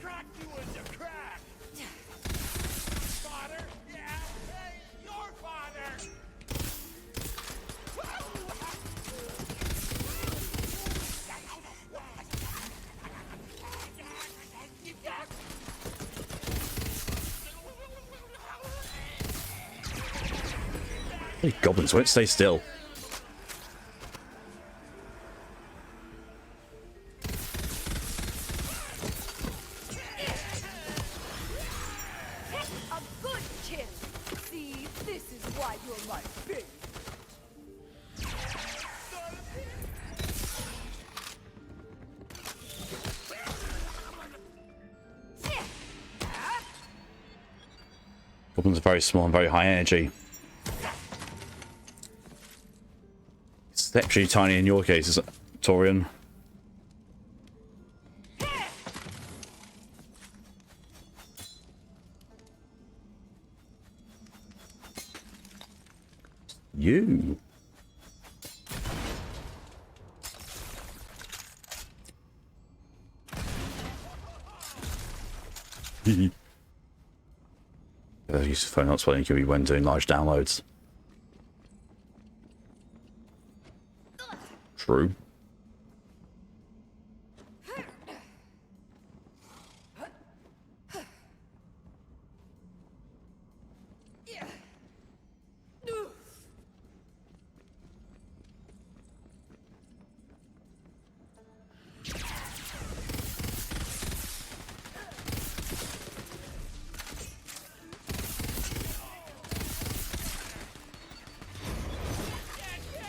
K: Crack you into crack! Father? Yeah? Hey, your father!
A: Hey, goblins won't stay still.
F: A good kill. See, this is why you're my baby.
A: Goblins are very small and very high energy. Exceptionally tiny in your case, Torian. You. Use the phone not swelling QE when doing large downloads. True.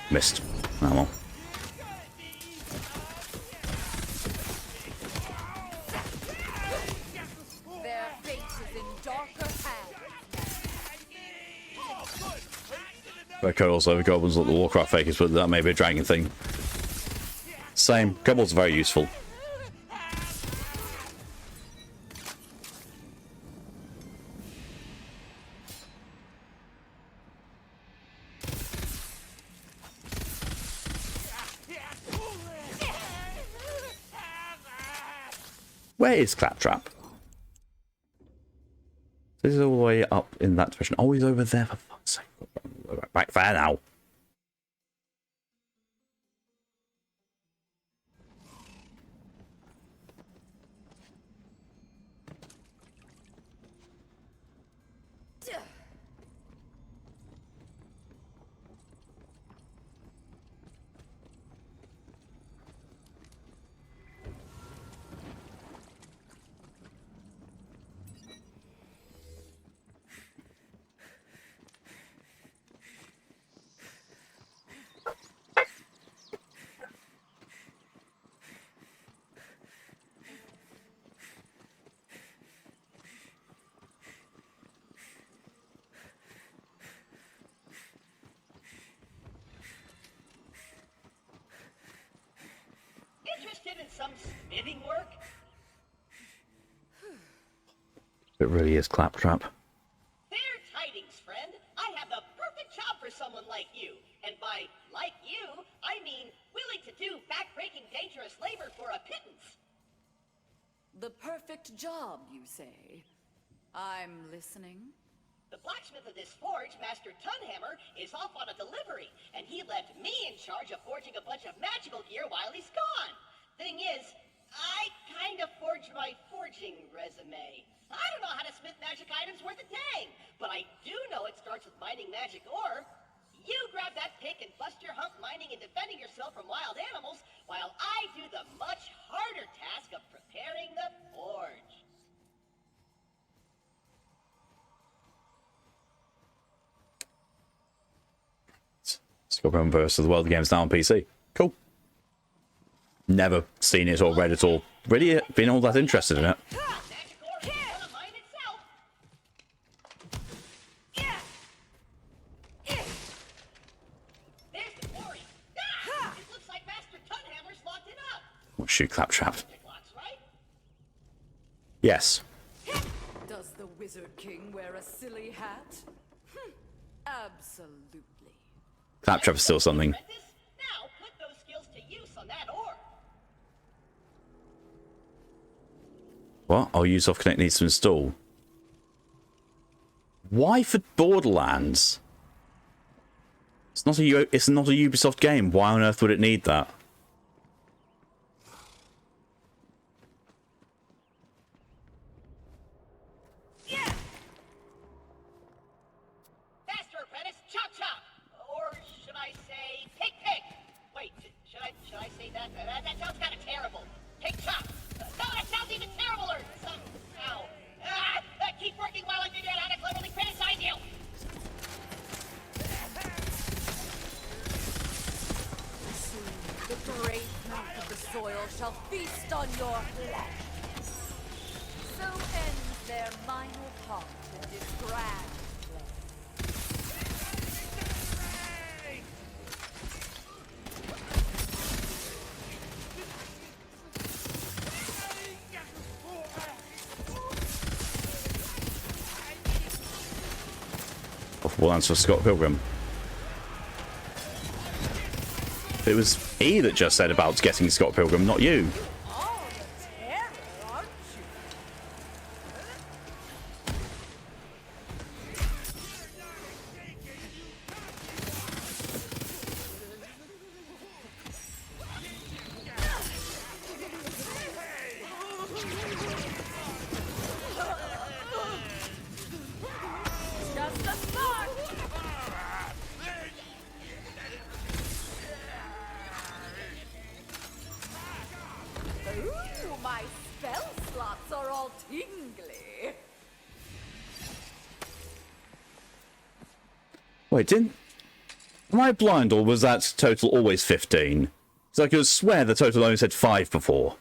A: Missed. Oh well.
F: Their fate is in darker hands.
A: I could also have goblins like the Warcraft fakers, but that may be a dragon thing. Same. Kobolds are very useful. Where is Claptrap? This is all the way up in that direction. Oh, he's over there, for fuck's sake. Back there now.
J: smithing work?
A: It really is Claptrap.
J: Fair tidings, friend. I have the perfect job for someone like you. And by like you, I mean willing to do back-breaking dangerous labor for a pittance.
F: The perfect job, you say? I'm listening.
J: The blacksmith of this forge, Master Tunhammer, is off on a delivery, and he left me in charge of forging a bunch of magical gear while he's gone. Thing is, I kind of forged my forging resume. I don't know how to smith magic items worth a dang, but I do know it starts with mining magic ore. You grab that pick and bust your hump mining and defending yourself from wild animals, while I do the much harder task of preparing the forge.
A: Scorpion versus the World Games now on PC. Cool. Never seen it or read it or really been all that interested in it. Oh, shoot, Claptrap. Yes.
F: Does the Wizard King wear a silly hat? Absolutely.
A: Claptrap is still something.
J: Now put those skills to use on that ore.
A: What? Oh, Ubisoft Connect needs to install. Why for Borderlands? It's not a Ubisoft game. Why on earth would it need that?
J: Faster, apprentice, chop chop, or should I say pick pick? Wait, should I say that? That sounds kind of terrible. Pick chop. No, that sounds even terribler. Somehow. Keep working while I figure out how to cleverly criticize you.
F: The great mouth of the soil shall feast on your flesh. So ends their minor part in this grand play.
A: Possible answer for Scott Pilgrim. It was he that just said about getting Scott Pilgrim, not you.
F: Ooh, my spell slots are all tingly.
A: Wait, am I blind or was that total always 15? Because I could swear the total only said 5 before.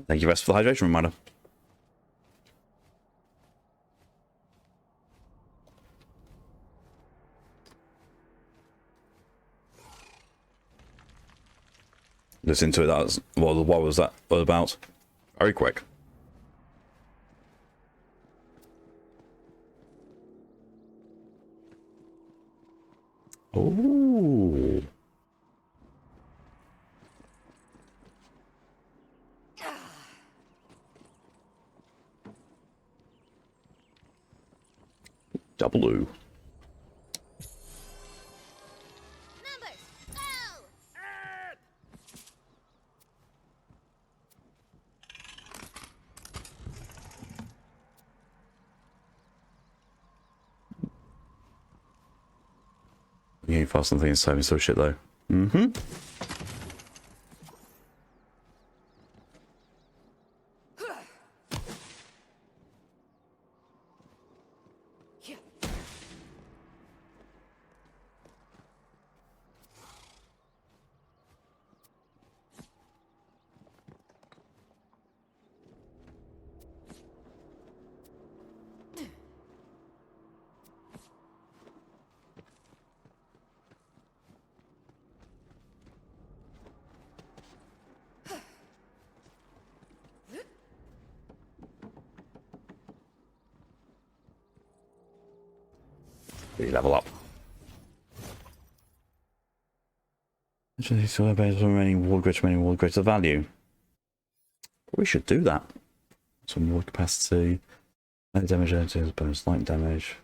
A: Thank you, Rest, for the hydration reminder. Listen to it, that was, what was that about? Very quick. Ooh. Double O. You ain't fast on things, so so shit though. Mm-hmm. Really level up. Remaining ward grid to value. We should do that. Some ward capacity. No damage entities, bonus light damage.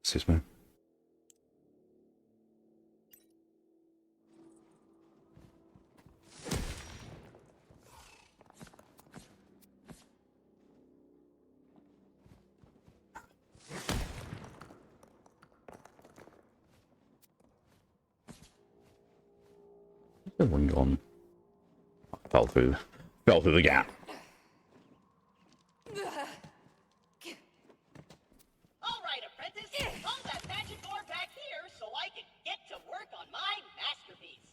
A: Excuse me. One gone. Fell through the gap.
J: All right, apprentice, hold that magic ore back here so I can get to work on my masterpiece.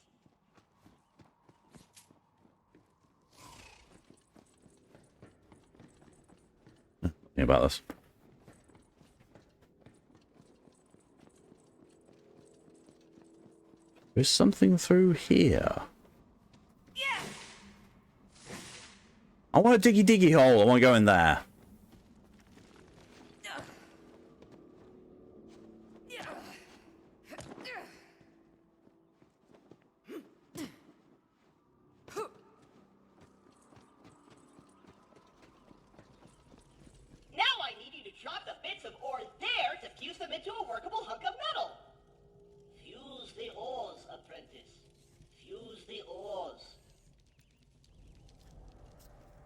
A: Think about this. There's something through here.
J: Yeah.
A: I want a diggy hole. I want to go in there.
J: Now I need you to drop the bits of ore there to fuse them into a workable hunk of metal. Fuse the ores, apprentice. Fuse the ores.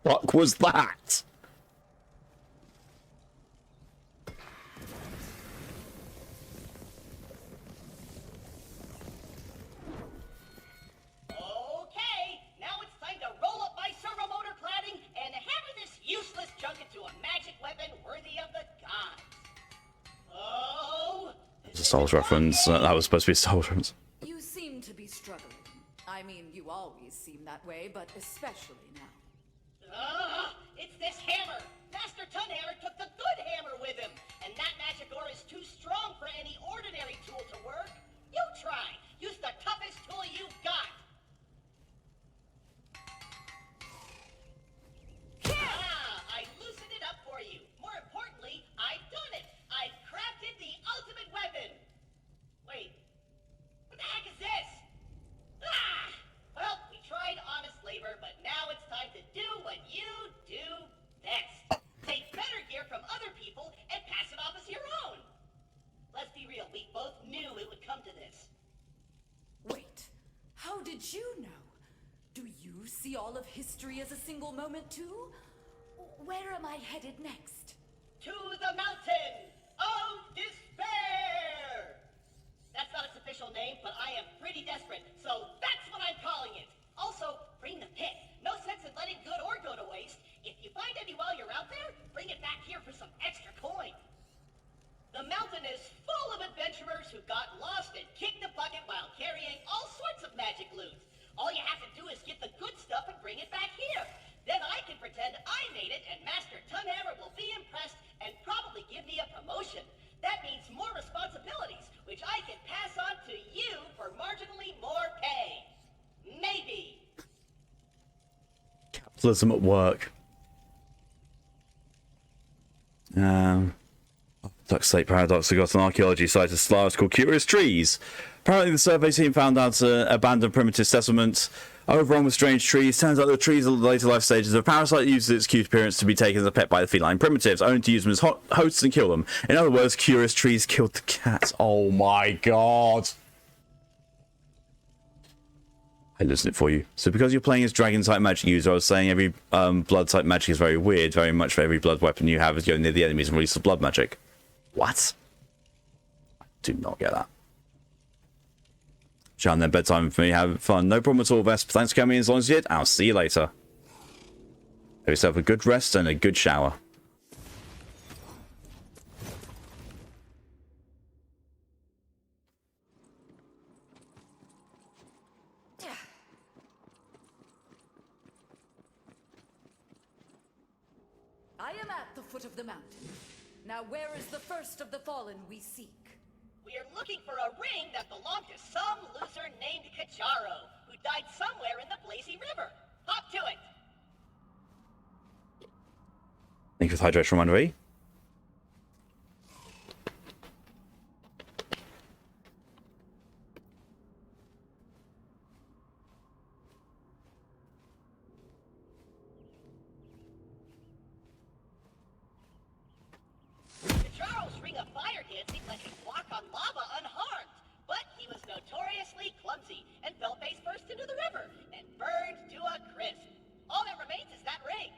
A: What was that?
J: Okay, now it's time to roll up my servo motor cladding and hammer this useless junk into a magic weapon worthy of the gods. Oh!
A: It's a Star Wars reference. That was supposed to be a Star Wars reference.
F: You seem to be struggling. I mean, you always seem that way, but especially now.
J: It's this hammer! Master Tunhammer took the good hammer with him, and that magic ore is too strong for any ordinary tool to work. You try! Use the toughest tool you've got! I loosened it up for you. More importantly, I've done it! I've crafted the ultimate weapon! Wait, what the heck is this? Well, we tried honest labor, but now it's time to do what you do best. Take better gear from other people and pass it off as your own. Let's be real, we both knew it would come to this.
F: Wait, how did you know? Do you see all of history as a single moment too? Where am I headed next?
J: To the mountain of despair! That's not its official name, but I am pretty desperate, so that's what I'm calling it. Also, bring the pit. No sense in letting good ore go to waste. If you find any while you're out there, bring it back here for some extra coin. The mountain is full of adventurers who got lost and kicked the bucket while carrying all sorts of magic loot. All you have to do is get the good stuff and bring it back here. Then I can pretend I made it, and Master Tunhammer will be impressed and probably give me a promotion. That means more responsibilities, which I can pass on to you for marginally more pay. Maybe.
A: Capitalism at work. Duck State Paradox have got an archaeology site at Solaris called Curious Trees. Apparently the survey team found out an abandoned primitive settlement overrun with strange trees. Turns out the trees are the later life stages of a parasite that uses its cute appearance to be taken as a pet by the feline primitives, only to use them as hosts and kill them. In other words, Curious Trees killed the cats. Oh my god. I listened it for you. So because you're playing as dragon type magic user, I was saying every blood type magic is very weird. Very much for every blood weapon you have is go near the enemies and release the blood magic. What? I do not get that. Shouting their bedtime for me, have fun. No problem at all, Vesp. Thanks for coming in as long as you did. I'll see you later. Have yourself a good rest and a good shower.
F: I am at the foot of the mountain. Now where is the first of the fallen we seek?
J: We're looking for a ring that belonged to some loser named Kacharo, who Died somewhere in the Blazy River. Hop to it.
A: Thank you for the hydration reminder, E.
J: Charles' Ring of Fire dancing let him walk on lava unharmed, but he was notoriously clumsy and fell face first into the river and burned to a crisp. All that remains is that ring.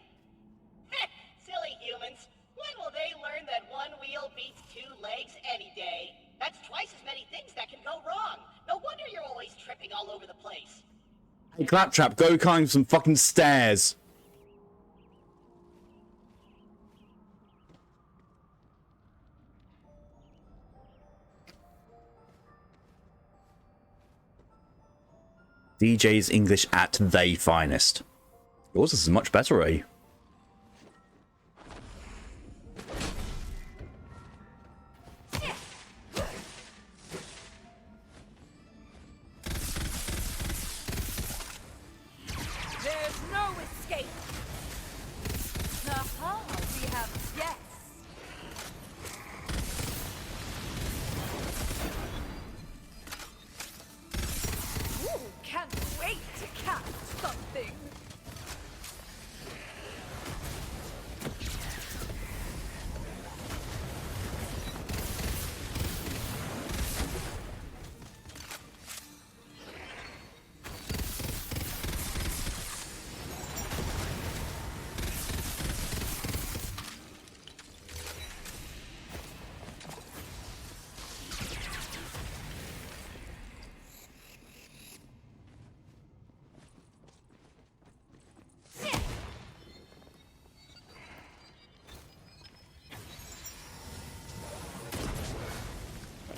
J: Heh, silly humans. When will they learn that one wheel beats two legs any day? That's twice as many things that can go wrong. No wonder you're always tripping all over the place.
A: Hey, Claptrap, go climb some fucking stairs. DJ's English at they finest. Yours is much better, eh?
F: There's no escape. Aha, we have yes. Ooh, can't wait to catch something.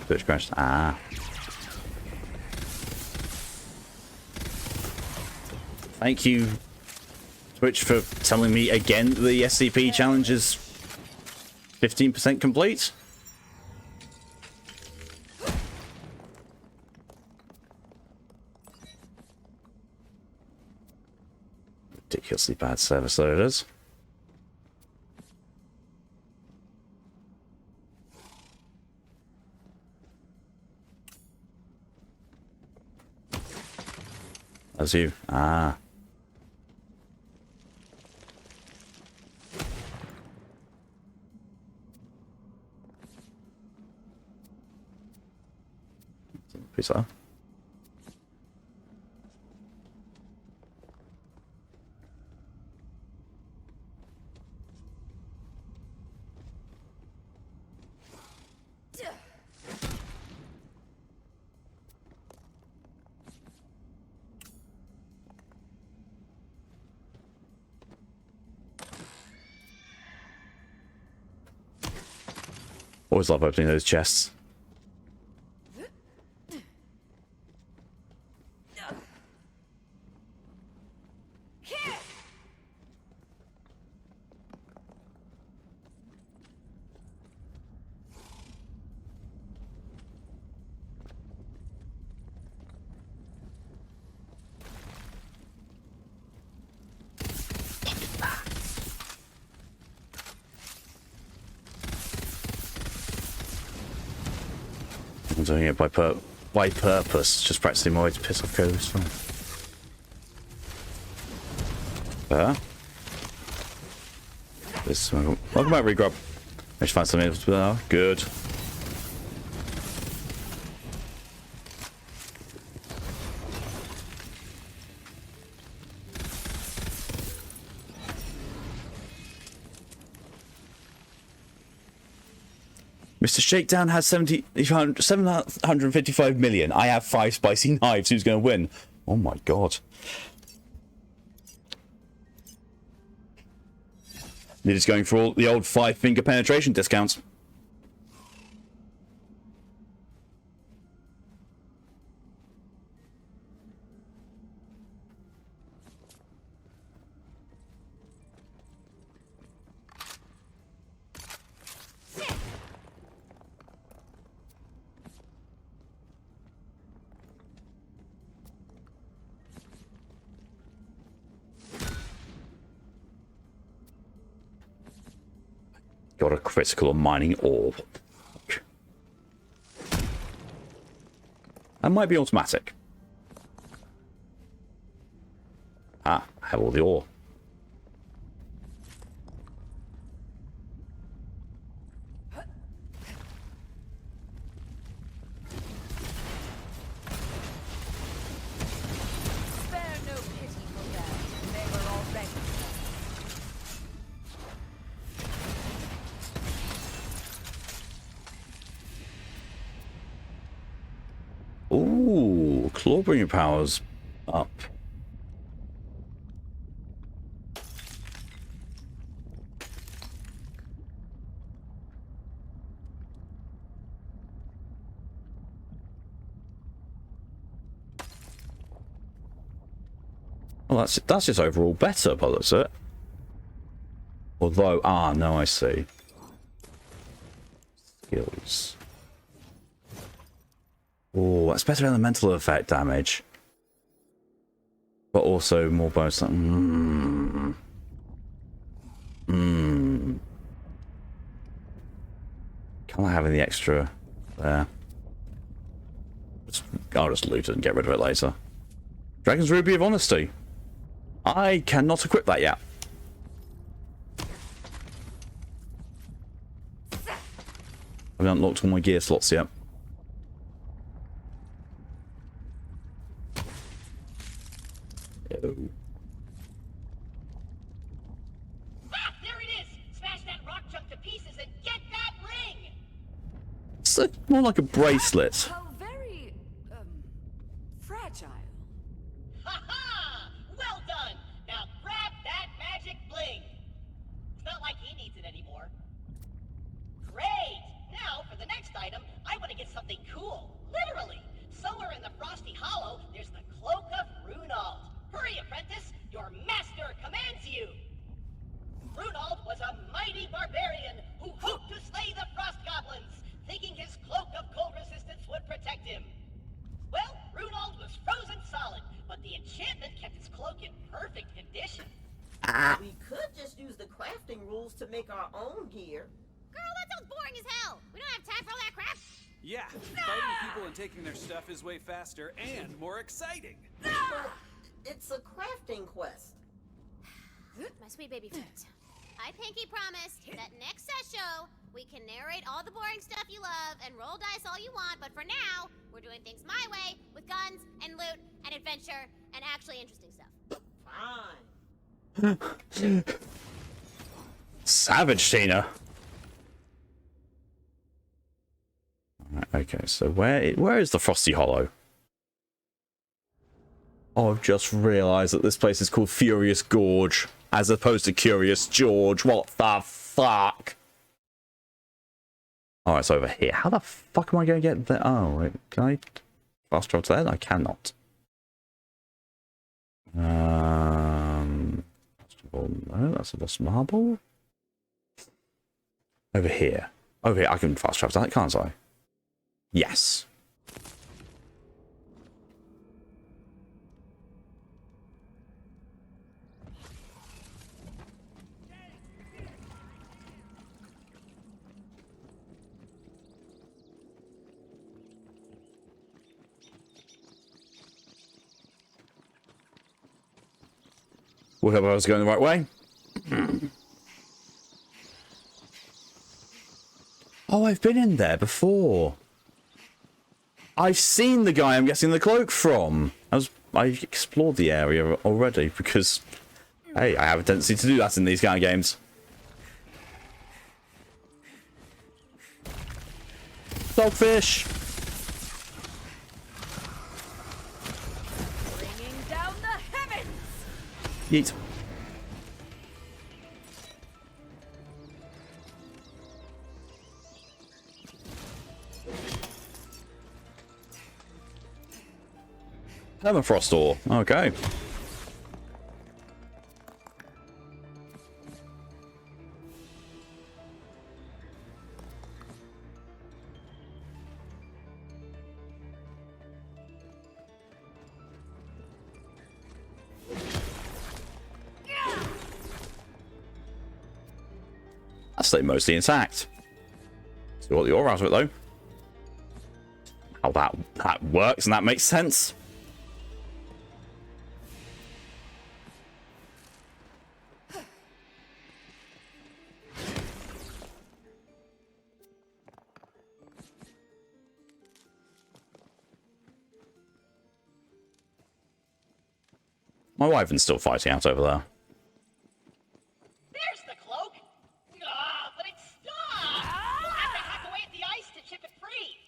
A: Switch crashed. Ah. Thank you, Twitch, for telling me again that the SCP challenge is 15% complete. Ridiculously bad service though it is. That's you. Ah. Peace out. Always love opening those chests. I'm doing it by purpose, just practicing my way to piss off Cody's phone. There. This welcome back, Regrub. Let's find something else. Good. Mr. Shakedown has 755 million. I have 5 spicy knives. Who's going to win? Oh my god. They're just going for all the old 5-finger penetration discounts. Got a critical on mining ore. That might be automatic. Ah, I have all the ore.
F: Spare no pity for them. They were already
A: Ooh, Clawbringer powers up. Well, that's just overall better, but that's it. Although, no, I see. Skills. Oh, that's better elemental effect damage. But also more bonus. Can't I have any extra there? I'll just loot it and get rid of it later. Dragon's Ruby of Honesty. I cannot equip that yet. I haven't unlocked all my gear slots yet. Oh.
J: Ah, there it is! Smash that rock chunk to pieces and get that ring!
A: It's more like a bracelet.
F: Oh, very, fragile.
J: Ha ha! Well done! Now grab that magic bling! It's not like he needs it anymore. Great! Now, for the next item, I want to get something cool. Literally! Somewhere in the Frosty Hollow, there's the Cloak of Runald. Hurry, apprentice! Your master commands you! Runald was a mighty barbarian who hoped to slay the Frost Goblins, thinking his Cloak of Cold Resistance would protect him. Well, Runald was frozen solid, but the enchantment kept his cloak in perfect condition.
G: We could just use the crafting rules to make our own gear.
C: Girl, that sounds boring as hell. We don't have time for all that crap.
I: Yeah, fighting people and taking their stuff is way faster and more exciting.
G: But it's a crafting quest.
C: My sweet baby friends. I pinky promised that next show we can narrate all the boring stuff you love and roll dice all you want, but for now, we're doing things my way with guns and loot and adventure and actually interesting stuff.
G: Fine.
A: Savage, Tina. Okay, so where is the Frosty Hollow? Oh, I've just realised that this place is called Furious Gorge, as opposed to Curious George. What the fuck? Oh, it's over here. How the fuck am I going to get there? Oh, wait. Can I fast travel to there? I cannot. No, that's a lost marble. Over here. Over here. I can fast travel to that, can't I? Yes. We hope I was going the right way. Oh, I've been in there before. I've seen the guy I'm getting the cloak from. I explored the area already because, hey, I have a tendency to do that in these kind of games. Dogfish.
F: Bringing down the heavens.
A: Yeet. Permafrost ore. Okay. stay mostly intact. See what the aura out of it, though. How that works, and that makes sense. My wyvern's still fighting out over there.
J: There's the cloak! Ah, but it's stuck! We'll have to hack away at the ice to chip it free!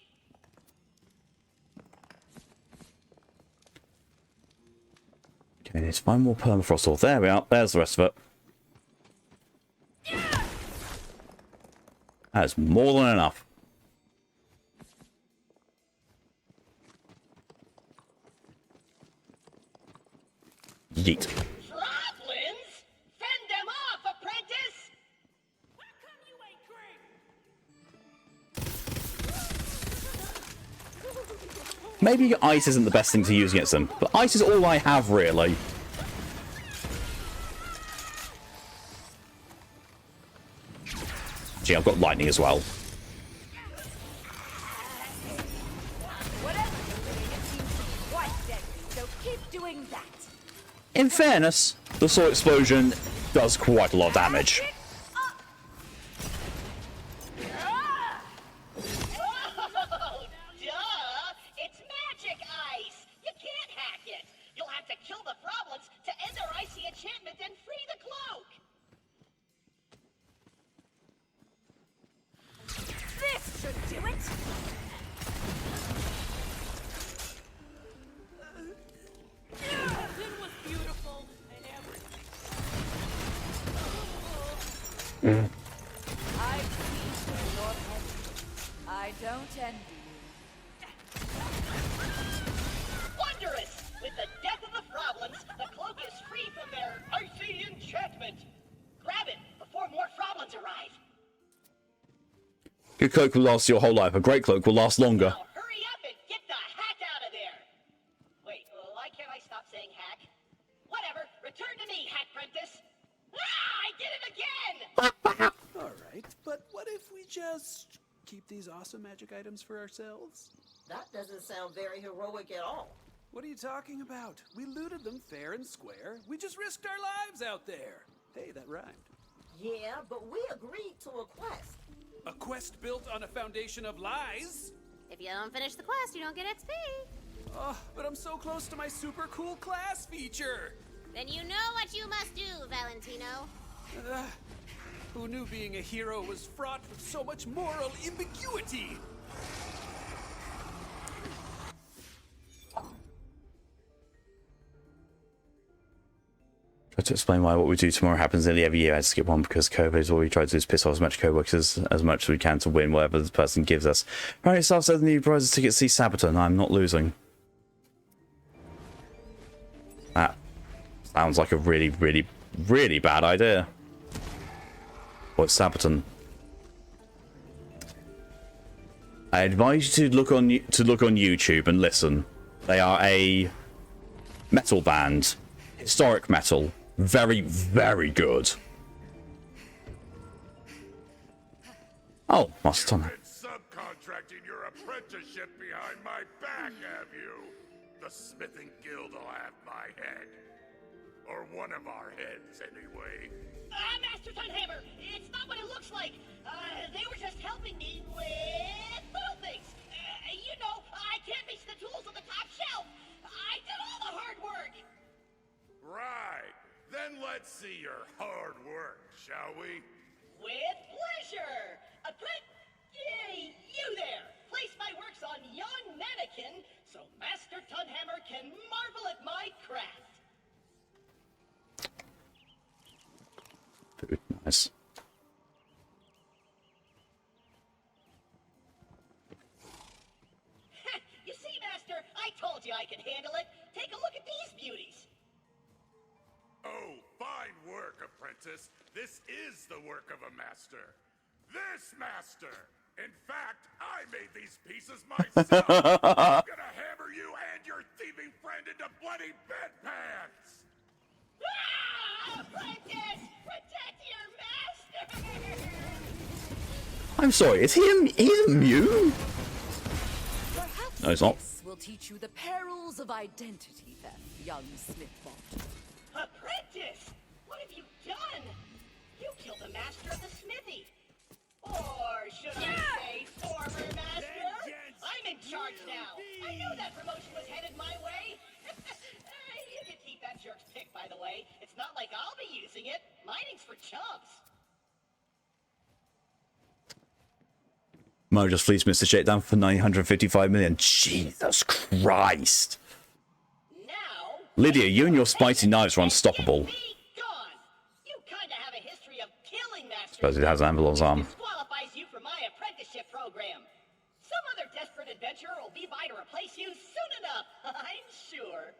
A: Okay, need to find more permafrost ore. There we are. There's the rest of it. That's more than enough. Yeet.
J: Droplins? Fend them off, apprentice! How come you ain't green?
A: Maybe ice isn't the best thing to use against them, but ice is all I have, really. Gee, I've got lightning as well.
F: Whatever you're doing, it seems to be quite deadly, so keep doing that.
A: In fairness, the sword explosion does quite a lot of damage.
J: Oh, duh! It's magic ice! You can't hack it! You'll have to kill the Froblins to end their icy enchantment and free the cloak!
F: This should do it!
E: It was beautiful and everything.
F: I see where you're headed. I don't envy you.
J: Wondrous! With the death of the Froblins, the cloak is free from their icy enchantment! Grab it before more Froblins arrive!
A: Good cloak will last your whole life. A great cloak will last longer.
J: Now hurry up and get the heck out of there! Wait, why can't I stop saying hack? Whatever, return to me, Hack Prentice! Ah, I did it again!
I: Alright, but what if we just keep these awesome magic items for ourselves?
G: That doesn't sound very heroic at all.
I: What are you talking about? We looted them fair and square. We just risked our lives out there. Hey, that rhymed.
G: Yeah, but we agreed to a quest.
I: A quest built on a foundation of lies?
C: If you don't finish the quest, you don't get XP.
I: Oh, but I'm so close to my super cool class feature.
C: Then you know what you must do, Valentino.
I: Who knew being a hero was fraught with so much moral ambiguity?
A: Try to explain why what we do tomorrow happens nearly every year. I skip one because COVID is what we try to do is piss off as much co-workers as much as we can to win whatever the person gives us. Apparently staff said the new prizes ticket to see Sabaton. I'm not losing. That sounds like a really, really, really bad idea. What's Sabaton? I advise you to look on YouTube and listen. They are a metal band, historic metal, very, very good. Oh, Master Tom.
L: You've been subcontracting your apprenticeship behind my back, have you? The smithing guild will have my head. Or one of our heads, anyway.
J: Master Tunhammer, it's not what it looks like. They were just helping me with little things. You know, I can't reach the tools on the top shelf. I did all the hard work.
L: Right. Then let's see your hard work, shall we?
J: With pleasure. Yay, you there. Place my works on yon mannequin so Master Tunhammer can marvel at my craft.
A: Dude, nice.
J: You see, Master, I told you I could handle it. Take a look at these beauties.
L: Oh, fine work, apprentice. This is the work of a master. This master! In fact, I made these pieces myself! I'm gonna hammer you and your thieving friend into bloody bedpans!
J: Ah! Apprentice! Protect your master!
A: I'm sorry, is he's immune?
F: Perhaps
A: No, he's not.
F: this will teach you the perils of identity theft, young Smithbot.
J: Apprentice! What have you done? You killed the master of the smithy. Or should I say former master? I'm in charge now. I knew that promotion was headed my way. You can keep that jerk's pick, by the way. It's not like I'll be using it. Mining's for chumps.
A: Mo just flees Mr. Shakedown for 955 million. Jesus Christ.
J: Now,
A: Lydia, you and your spicy knives are unstoppable.
J: you kinda have a history of killing masters.
A: Suppose it has an ambulance arm.
J: Disqualifies you from my apprenticeship program. Some other desperate adventurer will be by to replace you soon enough, I'm sure.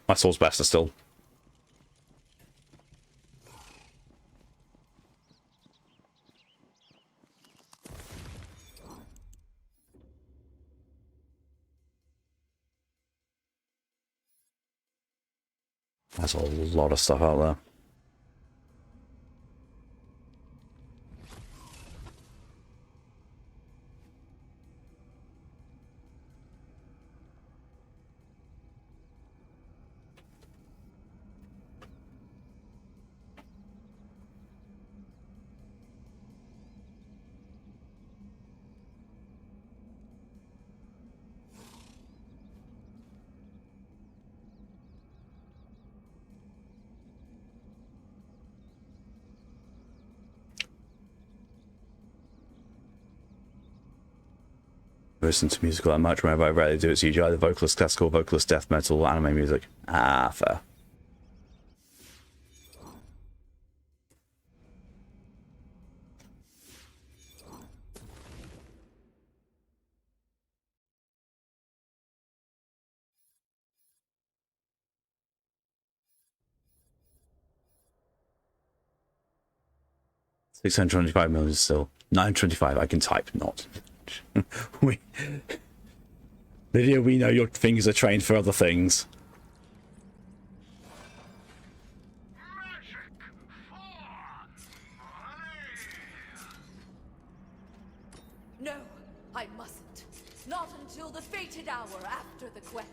A: My sword's better still. There's a lot of stuff out there. Listen to musical that much, whenever I rarely do it's usually either vocalist, classical, vocalist, death metal, anime music. Ah, fair. $625 still. 925 I can type, not. Lydia, we know your fingers are trained for other things.
F: No, I mustn't. Not until the fated hour after the quest.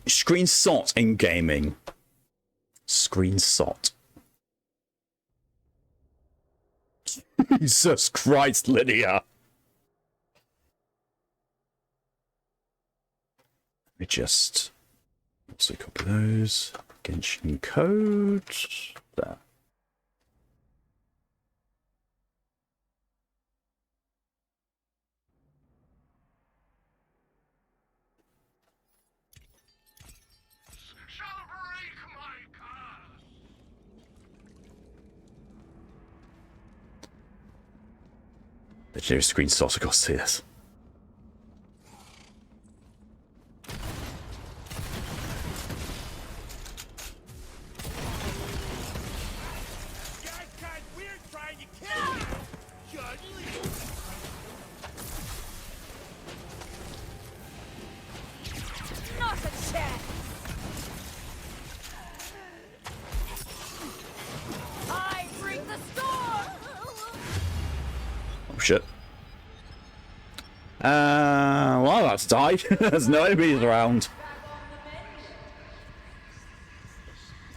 A: Screenshot in gaming. Screenshot. Jesus Christ, Lydia. Let me just also copy those. Genshin code. There. Legendary screenshot across to this.
F: Not a chance! I bring the storm!
A: Oh shit. Well, that's died. There's no enemies around.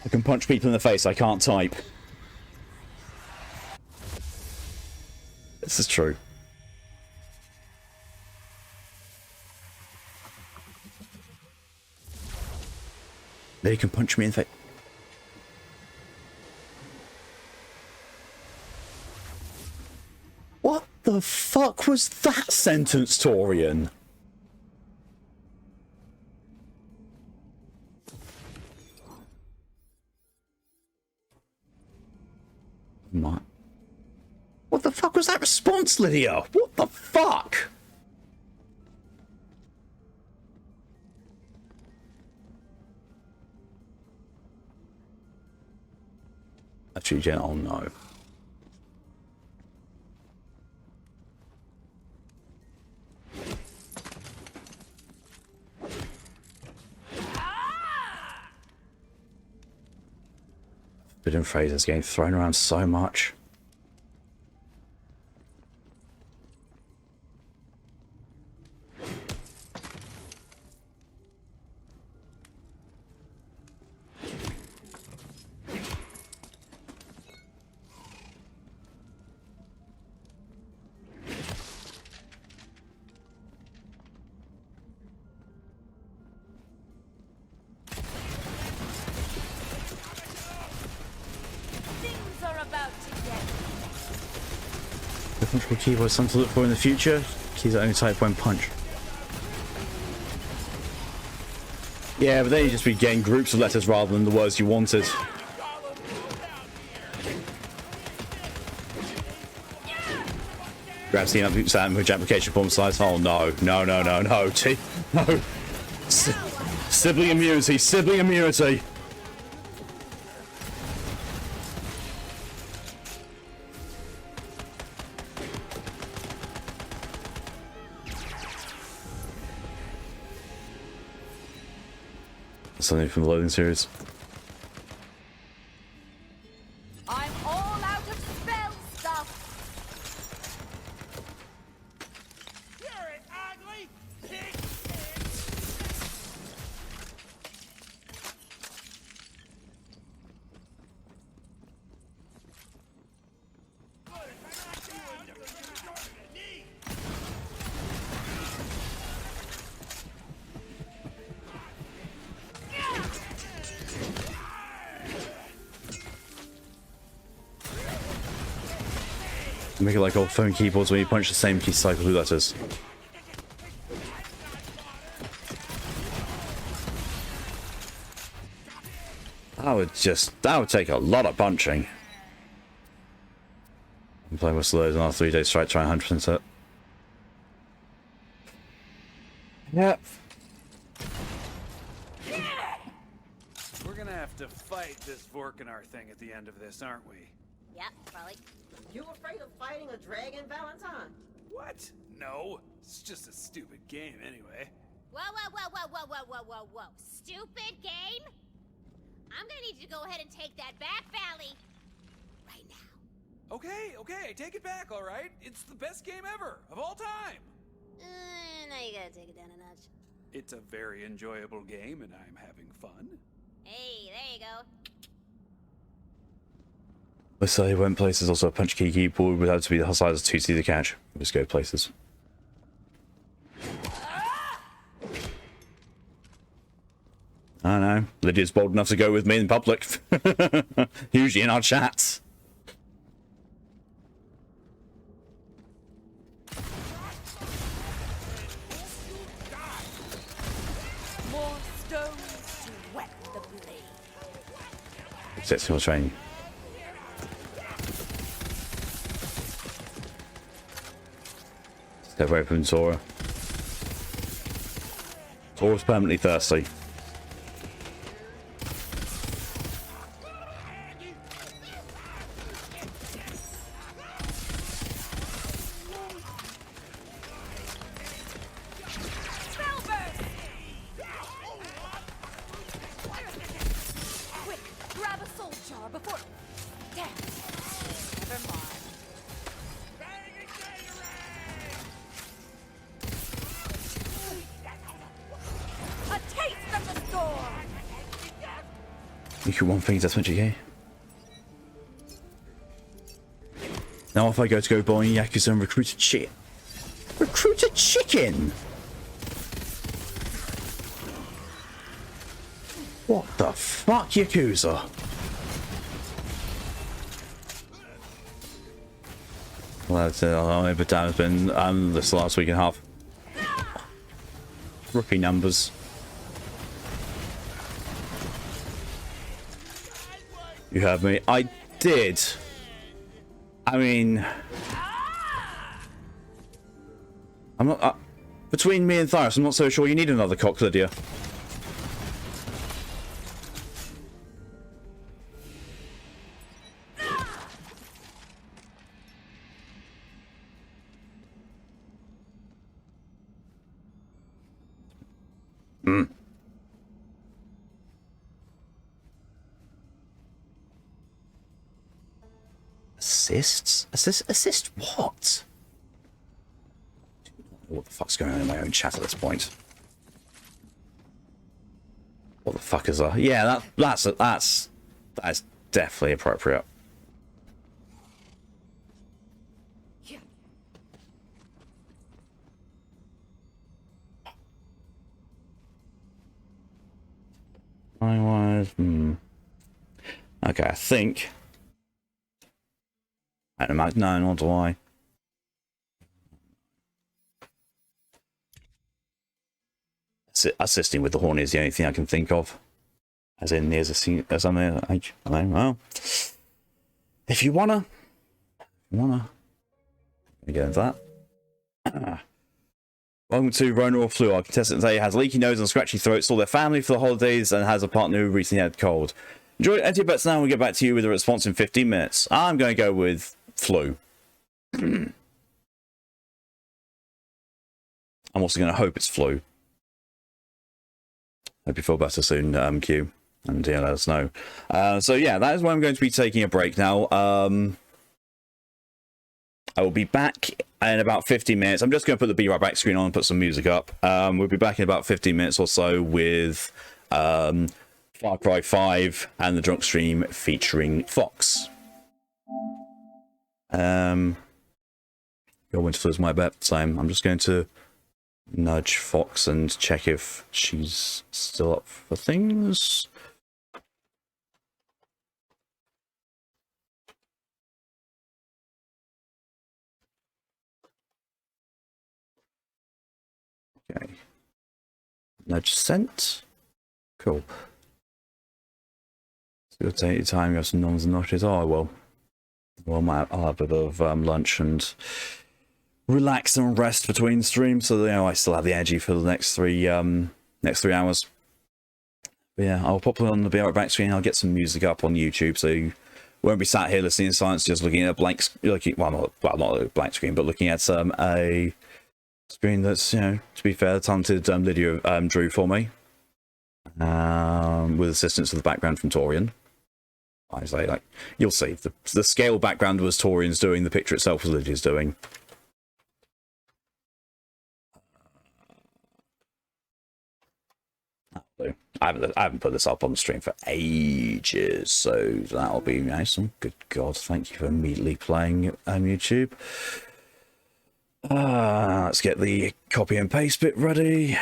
A: I can punch people in the face, I can't type. This is true. They can punch me in the face. What the fuck was that sentence, Torian? What the fuck was that response, Lydia? What the fuck? Actually, Jen, oh no. Forbidden phrases getting thrown around so much. Control keyboard is something to look for in the future. Keys are only type when punch. Yeah, but then you just be getting groups of letters rather than the words you wanted. Grab the application form size. Oh no, no, no, no, no. No. Sibling immunity, sibling immunity. Something from the loading series.
B: I'm all out of spell stuff.
J: You're an ugly pig.
A: Make it like old phone keyboards when you punch the same key cycle through letters. That would take a lot of punching. I'm playing with slows on our 3-day strike, trying 100% it. Yep.
I: We're gonna have to fight this Vorkanar thing at the end of this, aren't we?
C: Yep, probably.
G: You afraid of fighting a dragon, Valentine?
I: What? No. It's just a stupid game anyway.
C: Whoa, whoa, whoa, whoa, whoa, whoa, whoa, whoa, whoa. Stupid game? I'm gonna need you to go ahead and take that back, Valley. Right now.
I: Okay, take it back, alright? It's the best game ever, of all time!
C: Now you gotta take it down a notch.
I: It's a very enjoyable game, and I'm having fun.
C: Hey, there you go.
A: I say when places also a punch key keyboard would have to be the size of 2C to catch. Just go places. I don't know. Lydia's bold enough to go with me in public. Usually in our chats.
B: More stones to wet the blade.
A: Exceptional training. Step away from Sora. Sora's permanently thirsty. One thing that's much okay. Now if I go buying Yakuza and recruit a chicken. Recruit a chicken! What the fuck, Yakuza? Well, that's it. I've been this last week and a half. Rookie numbers. You heard me. I did. I mean, I'm not. Between me and Thyros, I'm not so sure you need another cock, Lydia. Assists? Assist what? What the fuck's going on in my own chat at this point? What the fuck is that? Yeah, that's definitely appropriate. Okay, I think. I don't know, no, nor do I. Assisting with the horn is the only thing I can think of. As in, there's as I'm there. I don't know. Well, if you wanna, let me get into that. Welcome to Rona or Flu. Our contestant today has leaky nose and scratchy throat, saw their family for the holidays, and has a partner who recently had cold. Enjoy it. Enter your bets now, and we'll get back to you with a response in 15 minutes. I'm going to go with Flu. I'm also going to hope it's Flu. Hope you feel better soon, Q. And yeah, let us know. So yeah, that is where I'm going to be taking a break now. I will be back in about 15 minutes. I'm just going to put the Be Right Back screen on and put some music up. We'll be back in about 15 minutes or so with Far Cry 5 and the Drunk Stream featuring Fox. Your Winterfell is my bet, so I'm just going to nudge Fox and check if she's still up for things. Okay. Nudge sent. Cool. So you'll take your time, you have some noms and notches. Oh, well, I'll have a bit of lunch and relax and rest between streams, so I still have the energy for the next three hours. But yeah, I'll pop it on the Be Right Back screen. I'll get some music up on YouTube, so you won't be sat here listening in silence, just looking at a blank, not a blank screen, but looking at a screen that's, to be fair, the talented Lydia drew for me, with assistance of the background from Torian. I say, you'll see the scale background was Torian's doing, the picture itself was Lydia's doing. I haven't put this up on the stream for ages, so that'll be nice. Good God, thank you for immediately playing on YouTube. Let's get the copy and paste bit ready.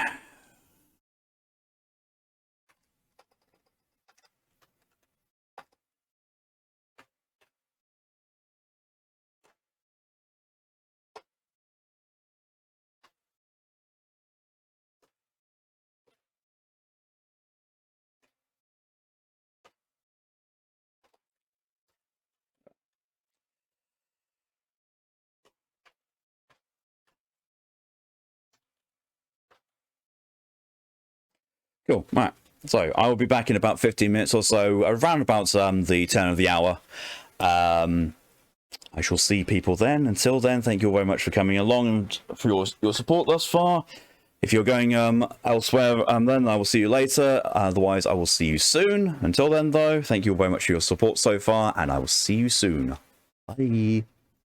A: Cool. Right. So I will be back in about 15 minutes or so, around about the turn of the hour. I shall see people then. Until then, thank you all very much for coming along and for your support thus far. If you're going elsewhere, then I will see you later. Otherwise, I will see you soon. Until then, though, thank you all very much for your support so far, and I will see you soon. Bye.